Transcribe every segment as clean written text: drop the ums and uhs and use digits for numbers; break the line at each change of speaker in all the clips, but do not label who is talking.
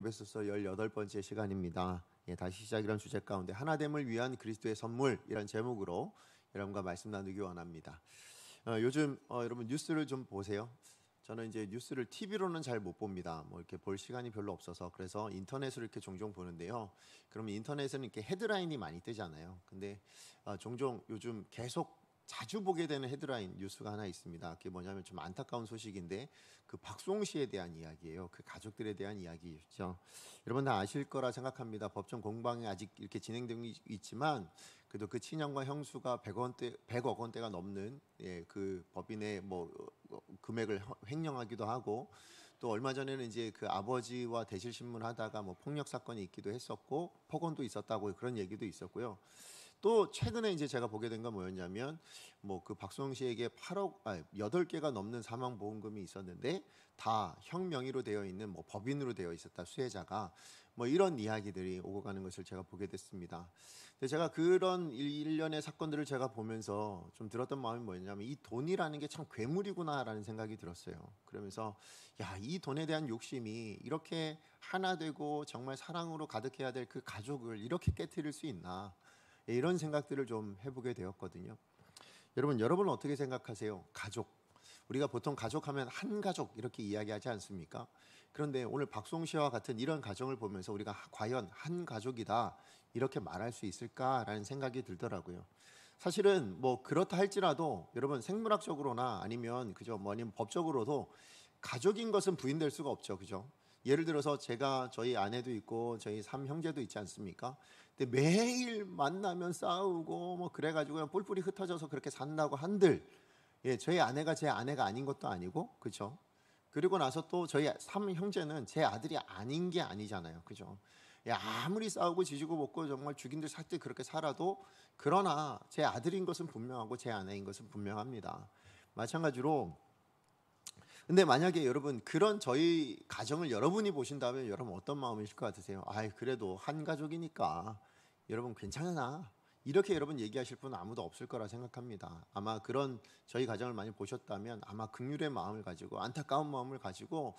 에베소서 18번째 시간입니다. 다시 시작이라는 주제 가운데 하나됨을 위한 그리스도의 선물이라는 제목으로 여러분과 말씀 나누기 원합니다. 요즘 여러분 뉴스를 좀 보세요. 저는 이제 뉴스를 TV로는 잘 못 봅니다. 뭐 이렇게 볼 시간이 별로 없어서 그래서 인터넷으로 이렇게 종종 보는데요. 그러면 인터넷은 이렇게 헤드라인이 많이 뜨잖아요. 근데 종종 요즘 계속 자주 보게 되는 헤드라인 뉴스가 하나 있습니다. 그게 뭐냐면 좀 안타까운 소식인데 그 박수홍 씨에 대한 이야기예요. 그 가족들에 대한 이야기죠. 여러분 다 아실 거라 생각합니다. 법정 공방이 아직 이렇게 진행되고 있지만 그래도 그 친형과 형수가 100억 원대가 넘는 그 법인의 금액을 횡령하기도 하고 또 얼마 전에는 이제 그 아버지와 대실 신문하다가 폭력 사건이 있기도 했었고 폭언도 있었다고 그런 얘기도 있었고요. 또 최근에 이제 제가 보게 된 건 뭐였냐면 그 박수홍 씨에게 8개가 넘는 사망 보험금이 있었는데 다 형 명의로 되어 있는 법인으로 되어 있었다, 수혜자가 이런 이야기들이 오고 가는 것을 제가 보게 됐습니다. 근데 제가 그런 일련의 사건들을 제가 보면서 좀 들었던 마음이 뭐였냐면 이 돈이라는 게 참 괴물이구나라는 생각이 들었어요. 그러면서 이 돈에 대한 욕심이 이렇게 하나 되고 정말 사랑으로 가득해야 될 그 가족을 이렇게 깨트릴 수 있나, 이런 생각들을 좀 해보게 되었거든요. 여러분 어떻게 생각하세요? 가족, 우리가 보통 가족하면 한 가족 이렇게 이야기하지 않습니까? 그런데 오늘 박수홍 씨와 같은 이런 가정을 보면서 우리가 과연 한 가족이다 이렇게 말할 수 있을까라는 생각이 들더라고요. 사실은 그렇다 할지라도 여러분 생물학적으로나 아니면 아니면 법적으로도 가족인 것은 부인될 수가 없죠, 그죠? 예를 들어서 저희 아내도 있고 저희 3형제도 있지 않습니까? 근데 매일 만나면 싸우고 그래가지고 그냥 뿔뿔이 흩어져서 그렇게 산다고 한들, 저희 아내가 제 아내가 아닌 것도 아니고, 그렇죠? 그리고 나서 또 저희 3형제는 제 아들이 아닌 게 아니잖아요, 그죠? 아무리 싸우고 지지고 볶고 정말 죽인 듯 살 듯 그렇게 살아도 그러나 제 아들인 것은 분명하고 제 아내인 것은 분명합니다. 마찬가지로 근데 만약에 여러분 그런 저희 가정을 여러분이 보신다면 여러분 어떤 마음이실 것 같으세요? 그래도 한 가족이니까 여러분 괜찮아, 이렇게 여러분 얘기하실 분은 아무도 없을 거라 생각합니다. 아마 그런 저희 가정을 많이 보셨다면 아마 긍휼의 마음을 가지고 안타까운 마음을 가지고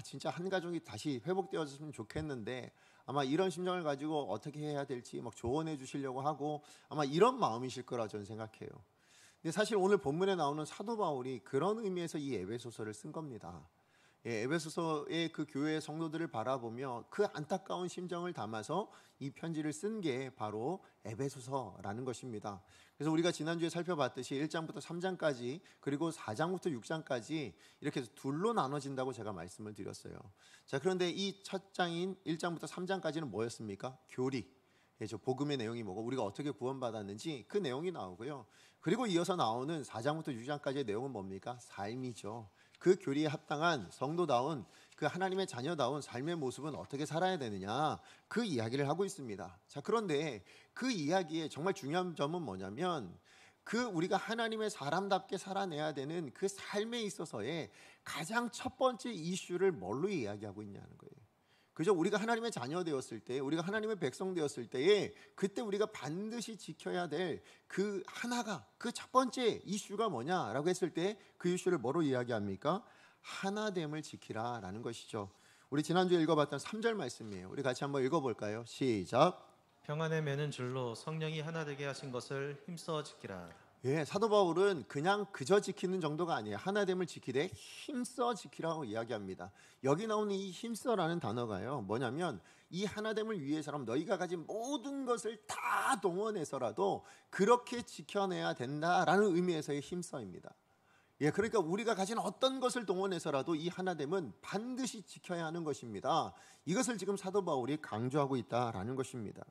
진짜 한 가족이 다시 회복되었으면 좋겠는데 아마 이런 심정을 가지고 어떻게 해야 될지 조언해 주시려고 하고 아마 이런 마음이실 거라 저는 생각해요. 근데 사실 오늘 본문에 나오는 사도 바울이 그런 의미에서 이 에베소서를 쓴 겁니다. 에베소서의 그 교회의 성도들을 바라보며 그 안타까운 심정을 담아서 이 편지를 쓴 게 바로 에베소서라는 것입니다. 그래서 우리가 지난주에 살펴봤듯이 1장부터 3장까지 그리고 4장부터 6장까지 이렇게 해서 둘로 나눠진다고 제가 말씀을 드렸어요. 자, 그런데 이 첫 장인 1장부터 3장까지는 뭐였습니까? 교리. 저 복음의 내용이 뭐고 우리가 어떻게 구원받았는지 그 내용이 나오고요. 그리고 이어서 나오는 4장부터 6장까지의 내용은 뭡니까? 삶이죠. 그 교리에 합당한 성도다운 그 하나님의 자녀다운 삶의 모습은 어떻게 살아야 되느냐, 그 이야기를 하고 있습니다. 자, 그런데 그 이야기의 정말 중요한 점은 뭐냐면 우리가 하나님의 사람답게 살아내야 되는 그 삶에 있어서의 가장 첫 번째 이슈를 뭘로 이야기하고 있냐는 거예요. 그죠? 우리가 하나님의 자녀 되었을 때, 우리가 하나님의 백성 되었을 때에 그때 우리가 반드시 지켜야 될 그 하나가, 그 첫 번째 이슈가 뭐냐라고 했을 때 그 이슈를 뭐로 이야기합니까? 하나됨을 지키라라는 것이죠. 우리 지난주에 읽어봤던 3절 말씀이에요. 우리 같이 한번 읽어볼까요? 시작.
평안에 매는 줄로 성령이 하나 되게 하신 것을 힘써 지키라.
사도 바울은 그냥 그저 지키는 정도가 아니에요. 하나됨을 지키되 힘써 지키라고 이야기합니다. 여기 나오는 이 힘써라는 단어가요, 뭐냐면 이 하나됨을 위해서라면 너희가 가진 모든 것을 다 동원해서라도 그렇게 지켜내야 된다라는 의미에서의 힘써입니다. 그러니까 우리가 가진 어떤 것을 동원해서라도 이 하나됨은 반드시 지켜야 하는 것입니다. 이것을 지금 사도 바울이 강조하고 있다라는 것입니다.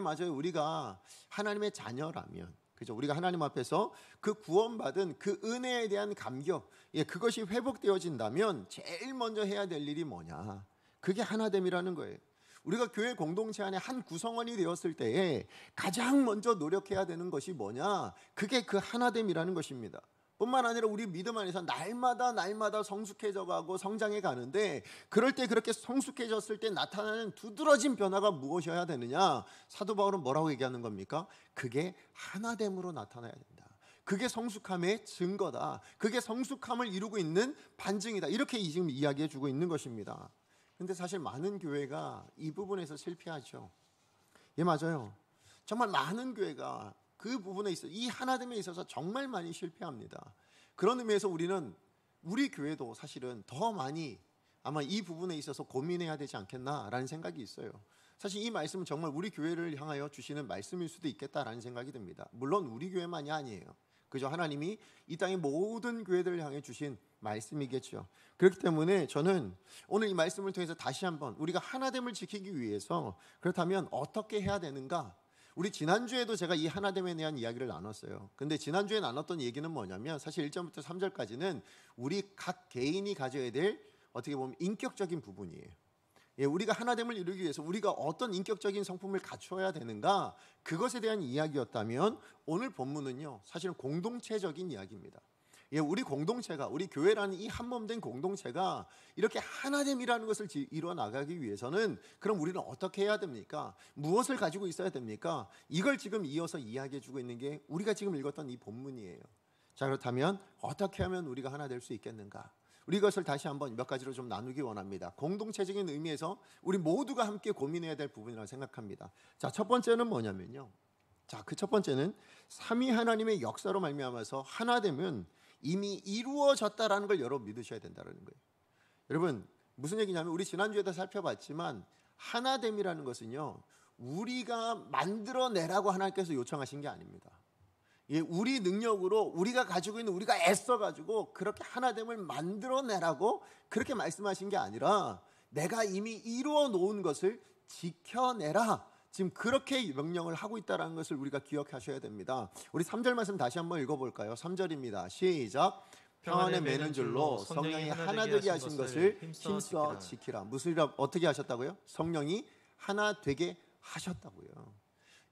맞아요. 우리가 하나님의 자녀라면, 그죠? 우리가 하나님 앞에서 그 구원받은 그 은혜에 대한 감격, 그것이 회복되어진다면 제일 먼저 해야 될 일이 뭐냐? 그게 하나됨이라는 거예요. 우리가 교회 공동체 안에 한 구성원이 되었을 때에 가장 먼저 노력해야 되는 것이 뭐냐? 그게 그 하나됨이라는 것입니다. 뿐만 아니라 우리 믿음 안에서 날마다 성숙해져 가고 성장해 가는데, 그럴 때 그렇게 성숙해졌을 때 나타나는 두드러진 변화가 무엇이어야 되느냐? 사도 바울은 뭐라고 얘기하는 겁니까? 그게 하나됨으로 나타나야 된다. 그게 성숙함의 증거다. 그게 성숙함을 이루고 있는 반증이다. 이렇게 지금 이야기해 주고 있는 것입니다. 근데 사실 많은 교회가 이 부분에서 실패하죠. 예, 맞아요. 정말 많은 교회가 그 부분에 있어 이 하나됨에 있어서 정말 많이 실패합니다. 그런 의미에서 우리 교회도 사실은 더 많이 아마 이 부분에 있어서 고민해야 되지 않겠나라는 생각이 있어요. 사실 이 말씀은 정말 우리 교회를 향하여 주시는 말씀일 수도 있겠다라는 생각이 듭니다. 물론 우리 교회만이 아니에요. 그저 하나님이 이 땅의 모든 교회들을 향해 주신 말씀이겠죠. 그렇기 때문에 저는 오늘 이 말씀을 통해서 다시 한번 우리가 하나됨을 지키기 위해서 그렇다면 어떻게 해야 되는가? 우리 지난주에도 제가 이 하나됨에 대한 이야기를 나눴어요. 근데 지난주에 나눴던 얘기는 뭐냐면 사실 1절부터 3절까지는 우리 각 개인이 가져야 될 어떻게 보면 인격적인 부분이에요. 예, 우리가 하나됨을 이루기 위해서 우리가 어떤 인격적인 성품을 갖춰야 되는가, 그것에 대한 이야기였다면 오늘 본문은요 사실은 공동체적인 이야기입니다. 예, 우리 공동체가, 우리 교회라는 이 한몸된 공동체가 이렇게 하나됨이라는 것을 이루어 나가기 위해서는 그럼 우리는 어떻게 해야 됩니까? 무엇을 가지고 있어야 됩니까? 이걸 지금 이어서 이야기해 주고 있는 게 우리가 지금 읽었던 이 본문이에요. 자, 그렇다면 어떻게 하면 우리가 하나 될 수 있겠는가? 우리 이것을 다시 한번 몇 가지로 좀 나누기 원합니다. 공동체적인 의미에서 우리 모두가 함께 고민해야 될 부분이라고 생각합니다. 자, 첫 번째는 뭐냐면요. 자, 그 첫 번째는 삼위 하나님의 역사로 말미암아서 하나됨은 이미 이루어졌다라는 걸 여러분 믿으셔야 된다는 거예요. 여러분 무슨 얘기냐면 우리 지난주에도 살펴봤지만 하나됨이라는 것은요 우리가 만들어내라고 하나님께서 요청하신 게 아닙니다. 예, 우리 능력으로 우리가 가지고 있는 우리가 애써가지고 그렇게 하나됨을 만들어내라고 그렇게 말씀하신 게 아니라 내가 이미 이루어 놓은 것을 지켜내라, 지금 그렇게 명령을 하고 있다는 것을 우리가 기억하셔야 됩니다. 우리 3절 말씀 다시 한번 읽어볼까요? 3절입니다. 시작. 평안에 매는 줄로 성령이 하나 되게 하신 것을 힘써 지키라. 무슨 일 어떻게 하셨다고요? 성령이 하나 되게 하셨다고요.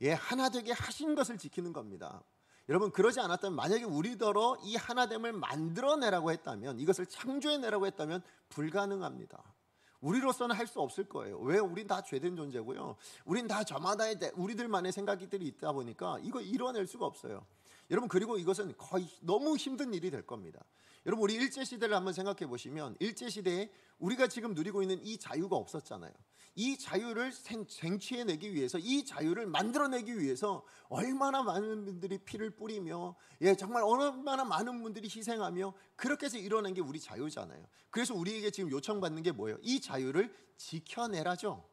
예, 하나 되게 하신 것을 지키는 겁니다. 여러분 그러지 않았다면 만약에 우리더러 이 하나됨을 만들어내라고 했다면, 이것을 창조해내라고 했다면 불가능합니다. 우리로서는 할 수 없을 거예요. 왜? 우린 다 죄된 존재고요. 우린 다 저마다의 우리들만의 생각들이 있다 보니까 이거 이뤄낼 수가 없어요. 여러분 그리고 이것은 거의 너무 힘든 일이 될 겁니다. 여러분 우리 일제시대를 한번 생각해 보시면 일제시대에 우리가 지금 누리고 있는 이 자유가 없었잖아요. 이 자유를 쟁취해내기 위해서, 이 자유를 만들어내기 위해서 얼마나 많은 분들이 피를 뿌리며, 예, 정말 얼마나 많은 분들이 희생하며 그렇게 해서 이뤄낸 게 우리 자유잖아요. 그래서 우리에게 지금 요청받는 게 뭐예요? 이 자유를 지켜내라죠.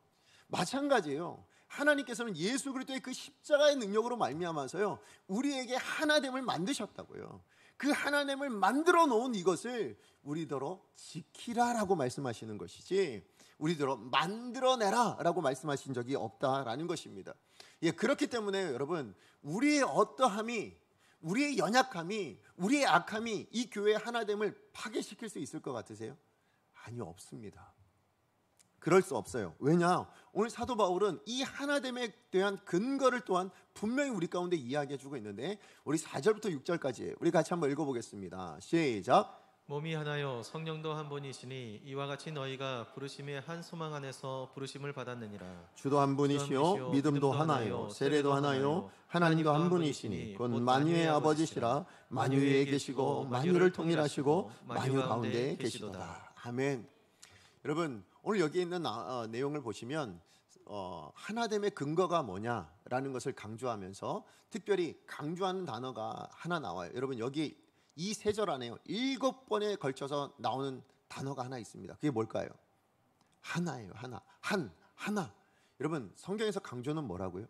마찬가지예요. 하나님께서는 예수 그리스도의 그 십자가의 능력으로 말미암아서요 우리에게 하나됨을 만드셨다고요. 그 하나됨을 만들어 놓은 이것을 우리더러 지키라라고 말씀하시는 것이지 우리더러 만들어내라라고 말씀하신 적이 없다라는 것입니다. 예, 그렇기 때문에 여러분 우리의 어떠함이, 우리의 연약함이, 우리의 악함이 이 교회의 하나됨을 파괴시킬 수 있을 것 같으세요? 아니요, 없습니다. 그럴 수 없어요. 왜냐? 오늘 사도 바울은 이 하나됨에 대한 근거를 또한 분명히 우리 가운데 이야기해 주고 있는데 우리 4절부터 6절까지 우리 같이 한번 읽어보겠습니다. 시작.
몸이 하나요 성령도 한 분이시니 이와 같이 너희가 부르심의 한 소망 안에서 부르심을 받았느니라.
주도 한 분이시요 믿음도 하나요 세례도 하나요 하나님도 한 분이시니 곧 만유의 아버지시라. 만유에 계시고 만유를 통일하시고 만유 가운데 계시도다. 아멘. 여러분 오늘 여기 있는 내용을 보시면 하나됨의 근거가 뭐냐라는 것을 강조하면서 특별히 강조하는 단어가 하나 나와요. 여러분 여기 이 세 절 안에요 7번에 걸쳐서 나오는 단어가 하나 있습니다. 그게 뭘까요? 하나예요. 하나. 여러분 성경에서 강조는 뭐라고요?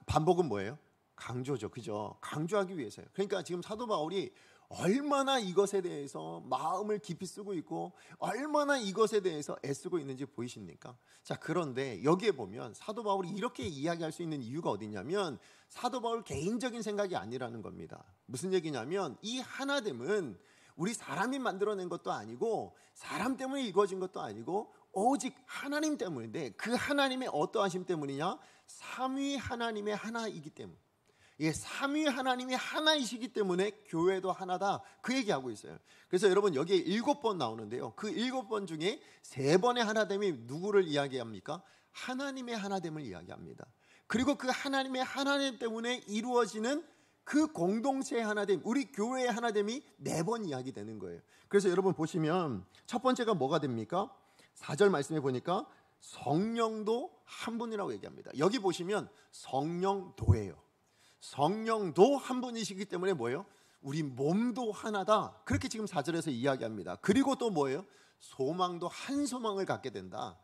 반복은 뭐예요? 강조죠. 그죠? 강조하기 위해서요. 그러니까 지금 사도 바울이 얼마나 이것에 대해서 마음을 깊이 쓰고 있고 얼마나 이것에 대해서 애쓰고 있는지 보이십니까? 자, 그런데 여기에 보면 사도 바울이 이렇게 이야기할 수 있는 이유가 어디냐면 사도 바울 개인적인 생각이 아니라는 겁니다. 무슨 얘기냐면 이 하나됨은 우리 사람이 만들어낸 것도 아니고 사람 때문에 이루어진 것도 아니고 오직 하나님 때문인데 그 하나님의 어떠하심 때문이냐? 삼위 하나님의 하나이기 때문. 예, 삼위 하나님이 하나이시기 때문에 교회도 하나다, 그 얘기하고 있어요. 그래서 여러분 여기에 7번 나오는데요 그 7번 중에 3번의 하나됨이 누구를 이야기합니까? 하나님의 하나됨을 이야기합니다. 그리고 그 하나님의 하나됨 때문에 이루어지는 그 공동체의 하나됨, 우리 교회의 하나됨이 4번 이야기되는 거예요. 그래서 여러분 보시면 첫 번째가 뭐가 됩니까? 4절 말씀해 보니까 성령도 한 분이라고 얘기합니다. 여기 보시면 성령도예요. 성령도 한 분이시기 때문에 뭐예요? 우리 몸도 하나다. 그렇게 지금 4절에서 이야기합니다. 그리고 또 뭐예요? 소망도 한 소망을 갖게 된다.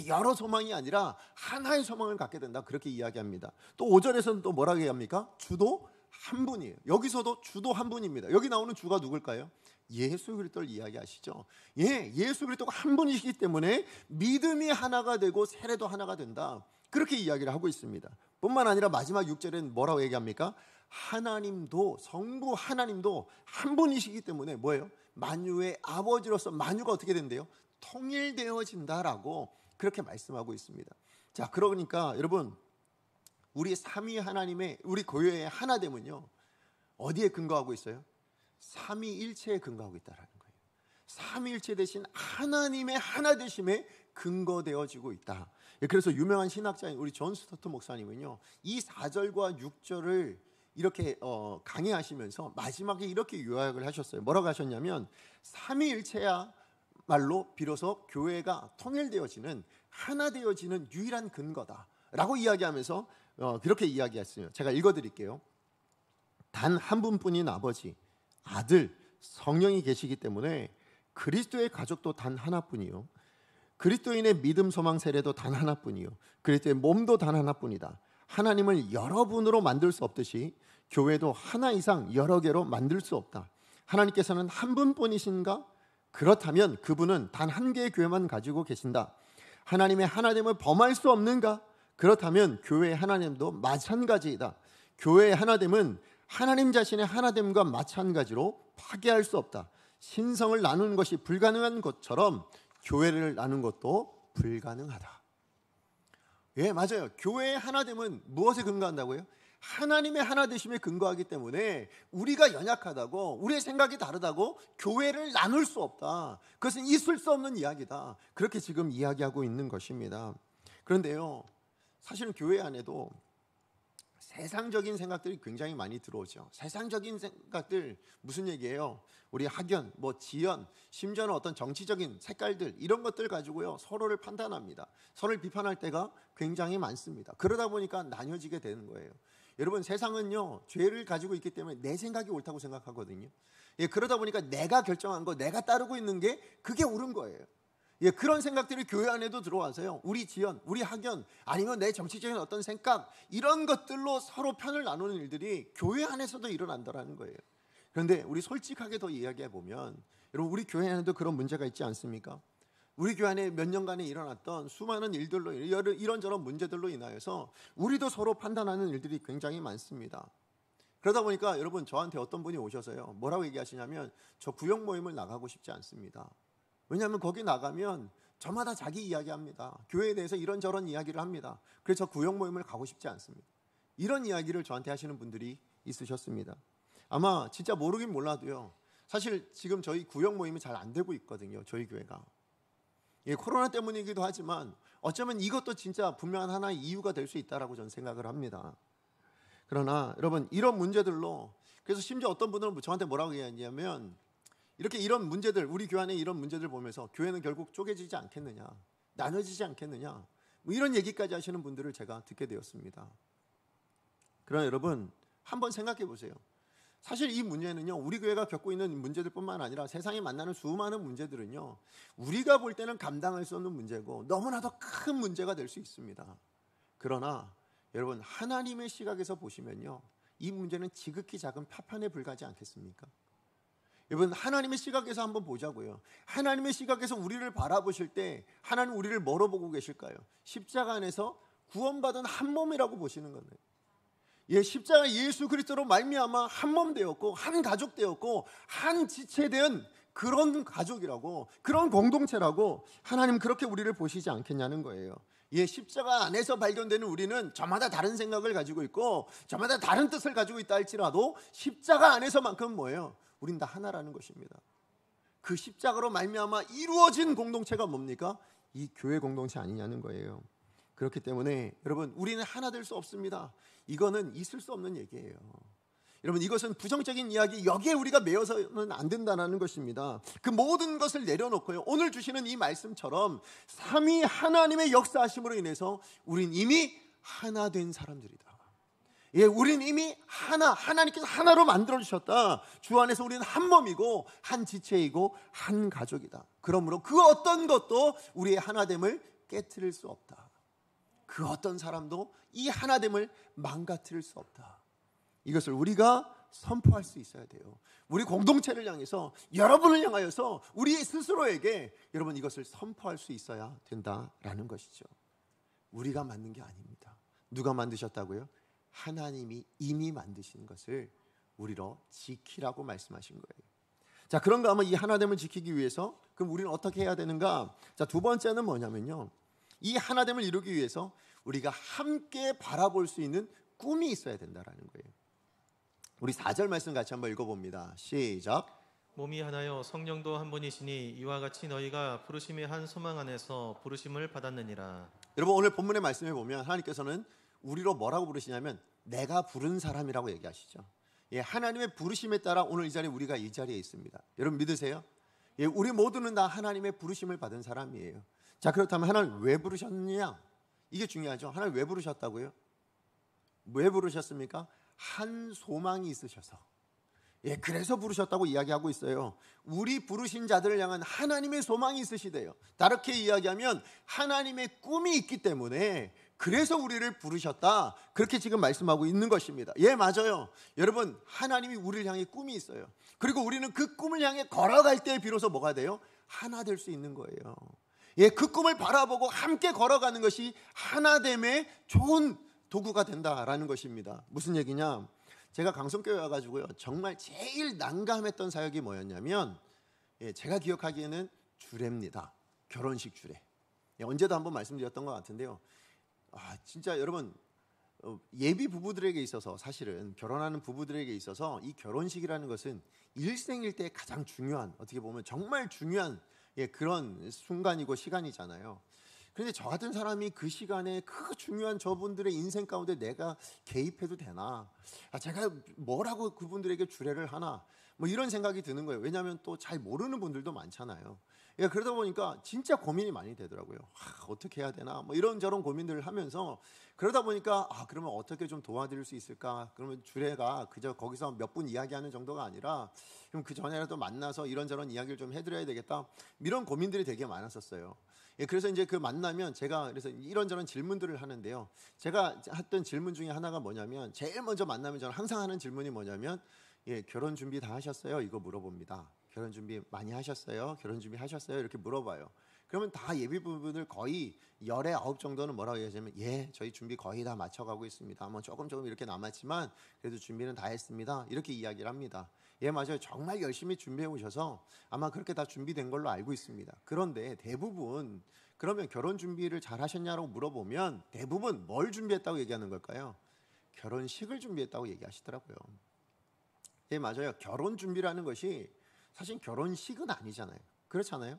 여러 소망이 아니라 하나의 소망을 갖게 된다. 그렇게 이야기합니다. 또 5절에서는 또 뭐라고 얘기합니까? 주도 한 분이에요. 여기서도 주도 한 분입니다. 여기 나오는 주가 누굴까요? 예수 그리스도를 이야기하시죠. 예수 그리스도가 한 분이시기 때문에 믿음이 하나가 되고 세례도 하나가 된다. 그렇게 이야기를 하고 있습니다. 뿐만 아니라 마지막 6절에는 뭐라고 얘기합니까? 하나님도, 성부 하나님도 한 분이시기 때문에 뭐예요? 만유의 아버지로서 만유가 어떻게 된대요? 통일되어진다라고 그렇게 말씀하고 있습니다. 자, 그러니까 여러분, 우리 삼위 하나님의, 우리 교회의 하나됨은요, 어디에 근거하고 있어요? 삼위일체에 근거하고 있다라는 거예요. 삼위일체 대신 하나님의 하나되심에 근거되어지고 있다. 그래서 유명한 신학자인 우리 존 스토트 목사님은요, 이 4절과 6절을 이렇게 강의하시면서 마지막에 이렇게 요약을 하셨어요. 뭐라고 하셨냐면, 삼위일체야말로 비로소 교회가 통일되어지는, 하나 되어지는 유일한 근거다라고 이야기하면서 그렇게 이야기했어요. 제가 읽어드릴게요. 단 한 분뿐인 아버지, 아들, 성령이 계시기 때문에 그리스도의 가족도 단 하나뿐이요, 그리스도인의 믿음, 소망, 세례도 단 하나뿐이요, 그리스도의 몸도 단 하나뿐이다. 하나님을 여러 분으로 만들 수 없듯이 교회도 하나 이상 여러 개로 만들 수 없다. 하나님께서는 한 분뿐이신가? 그렇다면 그분은 단 한 개의 교회만 가지고 계신다. 하나님의 하나됨을 범할 수 없는가? 그렇다면 교회의 하나됨도 마찬가지이다. 교회의 하나됨은 하나님 자신의 하나됨과 마찬가지로 파괴할 수 없다. 신성을 나누는 것이 불가능한 것처럼 교회를 나누는 것도 불가능하다. 맞아요. 교회의 하나됨은 무엇에 근거한다고요? 하나님의 하나되심에 근거하기 때문에 우리가 연약하다고, 우리의 생각이 다르다고 교회를 나눌 수 없다. 그것은 있을 수 없는 이야기다. 그렇게 지금 이야기하고 있는 것입니다. 그런데요, 사실은 교회 안에도 세상적인 생각들이 굉장히 많이 들어오죠. 세상적인 생각들, 무슨 얘기예요? 우리 학연, 지연, 심지어는 어떤 정치적인 색깔들, 이런 것들 가지고요, 서로를 판단합니다. 서로를 비판할 때가 굉장히 많습니다. 그러다 보니까 나뉘어지게 되는 거예요. 여러분, 세상은요, 죄를 가지고 있기 때문에 내 생각이 옳다고 생각하거든요. 그러다 보니까 내가 결정한 거, 내가 따르고 있는 게 그게 옳은 거예요. 그런 생각들이 교회 안에도 들어와서요, 우리 지연, 우리 학연, 아니면 내 정치적인 어떤 생각, 이런 것들로 서로 편을 나누는 일들이 교회 안에서도 일어난다는 거예요. 그런데 우리 솔직하게 더 이야기해 보면, 여러분, 우리 교회 안에도 그런 문제가 있지 않습니까? 우리 교회 안에 몇 년간에 일어났던 수많은 일들로, 이런저런 문제들로 인하여서 우리도 서로 판단하는 일들이 굉장히 많습니다. 그러다 보니까 여러분, 저한테 어떤 분이 오셔서요, 뭐라고 얘기하시냐면, 저 구역 모임을 나가고 싶지 않습니다. 왜냐하면 거기 나가면 저마다 자기 이야기합니다. 교회에 대해서 이런저런 이야기를 합니다. 그래서 저 구역 모임을 가고 싶지 않습니다. 이런 이야기를 저한테 하시는 분들이 있으셨습니다. 아마 진짜 모르긴 몰라도요, 사실 지금 저희 구역 모임이 잘 안 되고 있거든요. 저희 교회가. 코로나 때문이기도 하지만 어쩌면 이것도 진짜 분명한 하나의 이유가 될 수 있다라고 저는 생각을 합니다. 그러나 여러분, 이런 문제들로, 그래서 심지어 어떤 분들은 저한테 뭐라고 얘기하냐면, 이렇게 이런 문제들, 우리 교회 안에 이런 문제들 보면서 교회는 결국 쪼개지지 않겠느냐, 나눠지지 않겠느냐, 이런 얘기까지 하시는 분들을 제가 듣게 되었습니다. 그러나 여러분, 한번 생각해 보세요. 사실 이 문제는요, 우리 교회가 겪고 있는 문제들뿐만 아니라 세상에 만나는 수많은 문제들은요, 우리가 볼 때는 감당할 수 없는 문제고 너무나도 큰 문제가 될 수 있습니다. 그러나 여러분, 하나님의 시각에서 보시면요, 이 문제는 지극히 작은 파편에 불과하지 않겠습니까? 여러분, 하나님의 시각에서 한번 보자고요. 하나님의 시각에서 우리를 바라보실 때 하나님 우리를 뭐로 보고 계실까요? 십자가 안에서 구원받은 한 몸이라고 보시는 거예요. 십자가 예수 그리스도로 말미암아 한 몸 되었고, 한 가족 되었고, 한 지체된 그런 가족이라고, 그런 공동체라고 하나님 그렇게 우리를 보시지 않겠냐는 거예요. 십자가 안에서 발견되는 우리는 저마다 다른 생각을 가지고 있고 저마다 다른 뜻을 가지고 있다 할지라도 십자가 안에서만큼 뭐예요? 우린 다 하나라는 것입니다. 그 십자가로 말미암아 이루어진 공동체가 뭡니까? 이 교회 공동체 아니냐는 거예요. 그렇기 때문에 여러분, 우리는 하나 될 수 없습니다. 이거는 있을 수 없는 얘기예요. 여러분 이것은 부정적인 이야기, 여기에 우리가 매여서는 안 된다는 것입니다. 그 모든 것을 내려놓고요, 오늘 주시는 이 말씀처럼 삼위 하나님의 역사하심으로 인해서 우린 이미 하나 된 사람들이다. 예, 우린 이미 하나님께서 하나로 만들어 주셨다. 주 안에서 우리는 한 몸이고 한 지체이고 한 가족이다. 그러므로 그 어떤 것도 우리의 하나됨을 깨트릴 수 없다. 그 어떤 사람도 이 하나됨을 망가뜨릴 수 없다. 이것을 우리가 선포할 수 있어야 돼요. 우리 공동체를 향해서, 여러분을 향하여서 우리 스스로에게 여러분 이것을 선포할 수 있어야 된다라는 것이죠. 우리가 만든 게 아닙니다. 누가 만드셨다고요? 하나님이 이미 만드신 것을 우리로 지키라고 말씀하신 거예요. 자, 그런가 하면 이 하나됨을 지키기 위해서 그럼 우리는 어떻게 해야 되는가? 자, 두 번째는 뭐냐면요, 이 하나됨을 이루기 위해서 우리가 함께 바라볼 수 있는 꿈이 있어야 된다라는 거예요. 우리 4절 말씀 같이 한번 읽어봅니다. 시작.
몸이 하나요 성령도 한 분이시니 이와 같이 너희가 부르심의 한 소망 안에서 부르심을 받았느니라.
여러분 오늘 본문의 말씀에 보면 하나님께서는 우리로 뭐라고 부르시냐면 내가 부른 사람이라고 얘기하시죠. 예, 하나님의 부르심에 따라 오늘 이 자리에 우리가 이 자리에 있습니다. 여러분 믿으세요? 예, 우리 모두는 다 하나님의 부르심을 받은 사람이에요. 자, 그렇다면 하나님 왜 부르셨느냐? 이게 중요하죠. 하나님 왜 부르셨다고요? 왜 부르셨습니까? 한 소망이 있으셔서. 예, 그래서 부르셨다고 이야기하고 있어요. 우리 부르신 자들을 향한 하나님의 소망이 있으시대요. 다르게 이야기하면 하나님의 꿈이 있기 때문에 그래서 우리를 부르셨다, 그렇게 지금 말씀하고 있는 것입니다. 예, 맞아요. 여러분 하나님이 우리를 향해 꿈이 있어요. 그리고 우리는 그 꿈을 향해 걸어갈 때 비로소 뭐가 돼요? 하나 될 수 있는 거예요. 예, 그 꿈을 바라보고 함께 걸어가는 것이 하나됨의 좋은 도구가 된다라는 것입니다. 무슨 얘기냐? 제가 강성교회 와가지고요, 정말 제일 난감했던 사역이 뭐였냐면, 예, 제가 기억하기에는 주례입니다. 결혼식 주례. 예, 언제도 한번 말씀드렸던 것 같은데요. 진짜 여러분 예비 부부들에게 있어서, 사실은 결혼하는 부부들에게 있어서 이 결혼식이라는 것은 일생일 때 가장 중요한, 어떻게 보면 정말 중요한, 예, 그런 순간이고 시간이잖아요. 그런데 저 같은 사람이 그 시간에 그 중요한 저분들의 인생 가운데 내가 개입해도 되나? 제가 뭐라고 그분들에게 주례를 하나? 뭐 이런 생각이 드는 거예요. 왜냐하면 또 잘 모르는 분들도 많잖아요. 예, 그러다 보니까 진짜 고민이 많이 되더라고요. 어떻게 해야 되나? 뭐 이런저런 고민들을 하면서, 그러다 보니까 그러면 어떻게 좀 도와드릴 수 있을까? 그러면 주례가 그저 거기서 몇 분 이야기하는 정도가 아니라 그럼 그 전에라도 만나서 이런저런 이야기를 좀 해드려야 되겠다, 이런 고민들이 되게 많았었어요. 예, 그래서 이제 그 만나면 제가 그래서 이런저런 질문들을 하는데요. 제가 했던 질문 중에 하나가 뭐냐면, 제일 먼저 만나면 저는 항상 하는 질문이 뭐냐면, 예, 결혼 준비 다 하셨어요? 이거 물어봅니다. 결혼 준비 많이 하셨어요? 결혼 준비 하셨어요? 이렇게 물어봐요. 그러면 다 예비 부부들 거의 10에 9 정도는 뭐라고 얘기하냐면, 예, 저희 준비 거의 다 맞춰가고 있습니다. 뭐 조금 이렇게 남았지만 그래도 준비는 다 했습니다. 이렇게 이야기를 합니다. 예, 맞아요. 정말 열심히 준비해 오셔서 아마 그렇게 다 준비된 걸로 알고 있습니다. 그런데 대부분, 그러면 결혼 준비를 잘 하셨냐고 물어보면 대부분 뭘 준비했다고 얘기하는 걸까요? 결혼식을 준비했다고 얘기하시더라고요. 예, 맞아요. 결혼 준비라는 것이 사실 결혼식은 아니잖아요. 그렇잖아요.